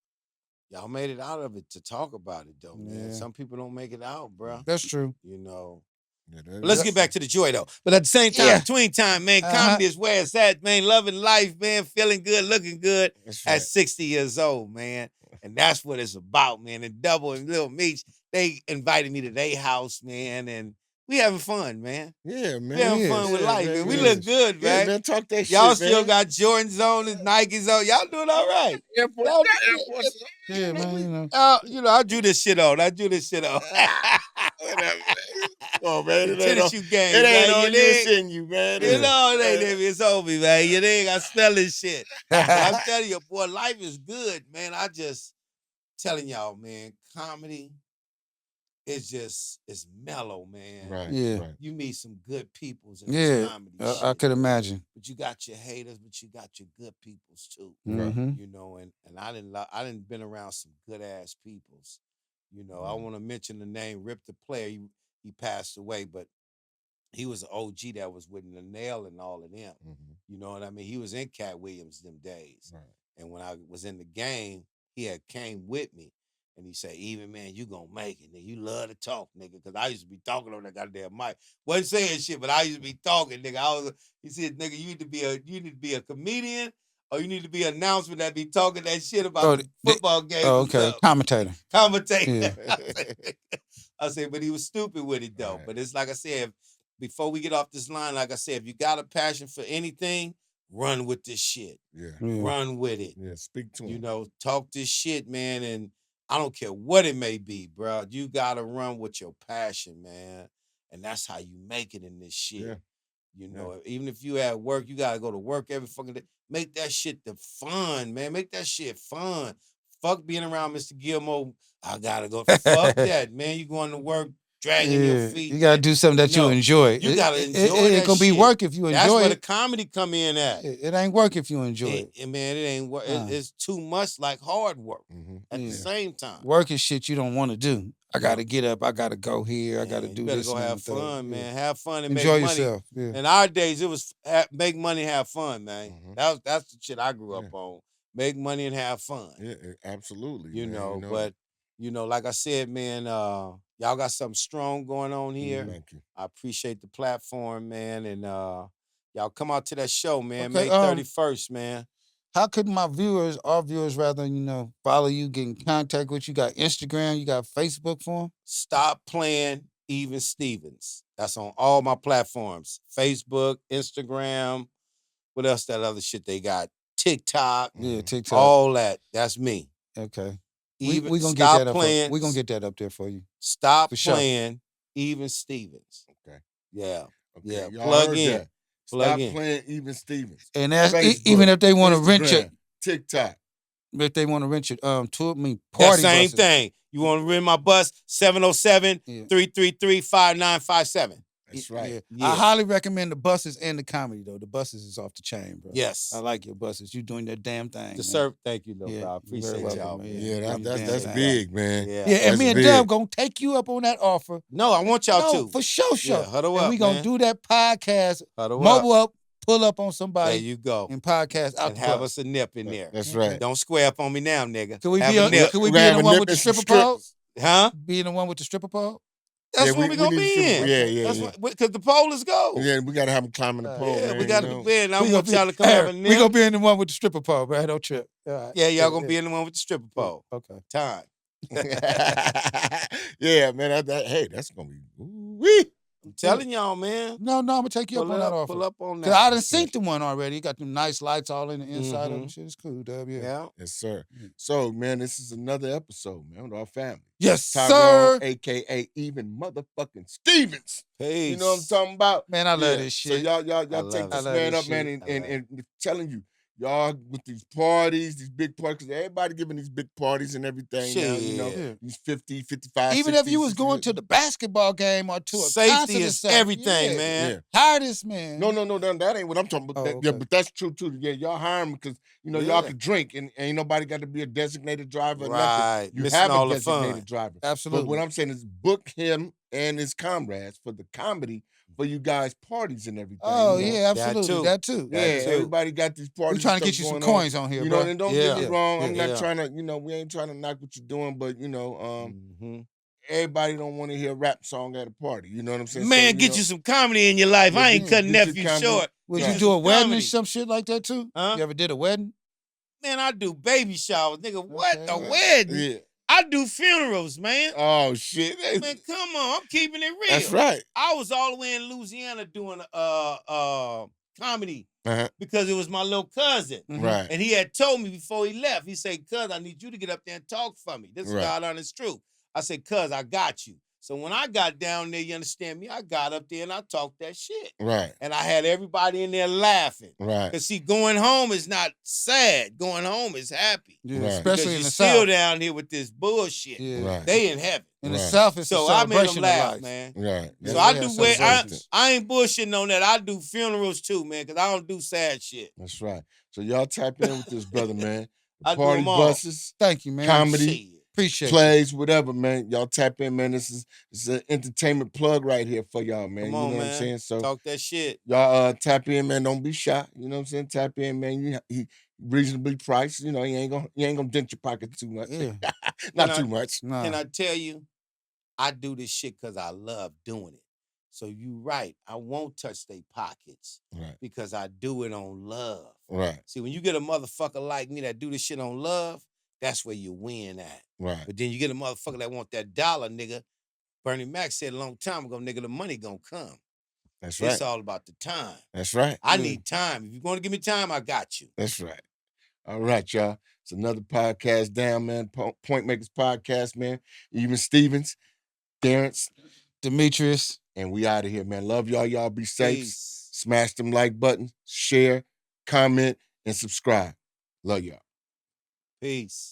made it out of it to talk about it, though, man. Some people don't make it out, bro. That's true. You know. But let's get back to the joy, though. But at the same time, between time, man, comedy is where it's at, man. Loving life, man. Feeling good, looking good at 60 years old, man. And that's what it's about, man. And Double and Lil Meech, they invited me to their house, man, and we having fun, man. Yeah, man. We having fun with life, man. We look good, man. Yeah, man, talk that shit, y'all still got Jordans on and Nikes on. Y'all doing all right. Yeah, man, you know. I drew this shit on. Whatever, man. Come on, man. It ain't on you, it's in you, man. You know, it ain't it's over, man. You think I smell this shit. I'm telling you, boy, life is good, man. I just telling y'all, man, comedy it's mellow, man. Right. Yeah. Right. You meet some good peoples in this comedy shit. I could imagine. But you got your haters, but you got your good peoples too. Mm-hmm. You know, and I didn't been around some good ass peoples. You know, I want to mention the name Rip the Player. He passed away, but he was an OG that was with the Nail and all of them. You know what I mean? He was in Cat Williams them days. Right. And when I was in the game, he had came with me. And he said, "Even man, you gonna make it, nigga. You love to talk, nigga." Because I used to be talking on that goddamn mic. Wasn't saying shit, but I used to be talking, nigga. He said, "Nigga, you need to be a comedian, or you need to be an announcement that be talking that shit about the football game." Oh, okay. Commentator. Yeah. I said, but he was stupid with it though. Right. But it's like I said, before we get off this line, like I said, if you got a passion for anything, run with this shit. Yeah. Run with it. Yeah, speak to him. You know, talk this shit, man, and I don't care what it may be, bro. You gotta run with your passion, man. And that's how you make it in this shit. Yeah. You know, even if you at work, you gotta go to work every fucking day. Make that shit the fun, man. Make that shit fun. Fuck being around Mr. Gilmore. I gotta go. Fuck that, man. You going to work dragging your feet. You gotta do something that you enjoy. You gotta enjoy that It ain't gonna be work if you enjoy it. That's where the comedy come in at. It ain't work if you enjoy it. Man, it ain't work. It's too much like hard work at the same time. Work is shit you don't want to do. I gotta get up. I gotta go here. I gotta do this. You better go have fun, man. Have fun and enjoy make money. yourself. Yeah. In our days, it was make money, have fun, man. That's the shit I grew up on. Make money and have fun. Yeah, absolutely. You know, but like I said, man, y'all got something strong going on here. Thank you. I appreciate the platform, man, and y'all come out to that show, man. May 31st, man. How could our viewers rather, follow you, get in contact with you? You got Instagram, you got Facebook for them? Stop Playing Even Stevens. That's on all my platforms. Facebook, Instagram, what else that other shit they got? TikTok. Yeah, TikTok. All that. That's me. Okay. We're gonna get that up. We're gonna get that up there for you. Stop Playing Even Stevens. Okay. Yeah. Okay. Yeah. Y'all Plug heard in. That. Stop Playing Even Stevens. And that's Facebook, even if they want to rent it. TikTok. If they want to rent it, tour me that party same buses. thing. You want to rent my bus? 707-333-5957. That's right. Yeah. I highly recommend the buses and the comedy, though. The buses is off the chain, bro. Yes. I like your buses. You doing that damn thing. Thank you, though, bro. I appreciate y'all. Yeah, that's big, man. Yeah, and me and Dub gonna take you up on that offer. No, I want y'all to. For sure. Yeah, huddle and up, we gonna do that podcast. Huddle up. Pull up on somebody. There you go. And podcast out and have us a nip in there. That's right. Don't square up on me now, nigga. Could we be in the one with the stripper pole? Huh? Be in the one with the stripper pole? That's what we're going to be in. Yeah. Because the pole is gold. Yeah, we got to have them climbing the pole, man. We got to be in. I want y'all to come have a nip. We're going to be in the one with the stripper pole, man. Don't trip. Right. Yeah, y'all going to be in the one with the stripper pole. Okay. Time. Yeah, man. That's going to be... Woo-wee. I'm telling y'all, man. No, I'm going to take you up on that offer. Pull up on that. I done seen the one already. You got them nice lights all in the inside of them. Shit, it's cool, W. Yeah. Yes, sir. So, man, this is another episode, man, with our family. Yes, Tyrone, sir. A.K.A. Even motherfucking Stevens. Peace. You know what I'm talking about? Man, I love this shit. So y'all take this man up, man, and telling you, y'all with these parties, these big parties, because everybody giving these big parties and everything now, these 50, 55, even 60, if you was 60, going to the basketball game or to a safety is everything, man. Yeah. Hire this man. No, that ain't what I'm talking about. Okay. Yeah, but that's true too. Yeah, y'all hire him because y'all can drink and ain't nobody got to be a designated driver. Or nothing. You missing have all a the fun. designated driver. Absolutely. But what I'm saying is book him and his comrades for the comedy for you guys parties and everything. Oh, yeah, absolutely. That too. Everybody got these parties. We're trying to get you some coins on here, you bro. know, and don't get me wrong. I'm not trying to, we ain't trying to knock what you're doing, but everybody don't want to hear a rap song at a party. You know what I'm saying? Man, get you some comedy in your life. I ain't cutting nephew short. Would you do a wedding or some shit like that too? Huh? You ever did a wedding? Man, I do baby showers. Nigga, what? A wedding? Yeah. I do funerals, man. Oh, shit. Man, come on. I'm keeping it real. That's right. I was all the way in Louisiana doing comedy Uh-huh. because it was my little cousin. Right. And he had told me before he left, he said, cuz, I need you to get up there and talk for me. This is God honest truth. I said, cuz, I got you. So when I got down there, you understand me, I got up there and I talked that shit. Right. And I had everybody in there laughing. Right. Because see, going home is not sad. Going home is happy. Yeah, Right. especially in the still South. down here with this bullshit. Yeah. Right. They in heaven. In the South, it's So a I made celebration them of laugh, life. man. Right. So I do. celebration. I ain't bullshitting on that. I do funerals too, man, because I don't do sad shit. That's right. So y'all tap in with this brother, man. I do Party them all. buses, Thank you, man. comedy, Shit. Appreciate plays, whatever, man. Y'all tap in, man. This is an entertainment plug right here for y'all, man. Come you on, know man. what I'm saying? So Talk that shit. y'all tap in, man. Don't be shy. You know what I'm saying? Tap in, man. He reasonably priced. You know, he ain't gonna dent your pocket too much. Yeah. Not too much. Nah. Can I tell you, I do this shit because I love doing it. So you right. I won't touch their pockets because I do it on love. Right. See, when you get a motherfucker like me that do this shit on love, that's where you win at. Right. But then you get a motherfucker that want that dollar, nigga. Bernie Mac said a long time ago, nigga, the money gonna come. That's right. It's all about the time. That's right. I need time. If you're going to give me time, I got you. That's right. All right, y'all. It's another podcast down, man. Point Makers Podcast, man. Even Stevens, Terrence, Demetrius. and we out of here, man. Love y'all. Y'all be safe. Peace. Smash them like buttons, share, comment, and subscribe. Love y'all. Peace.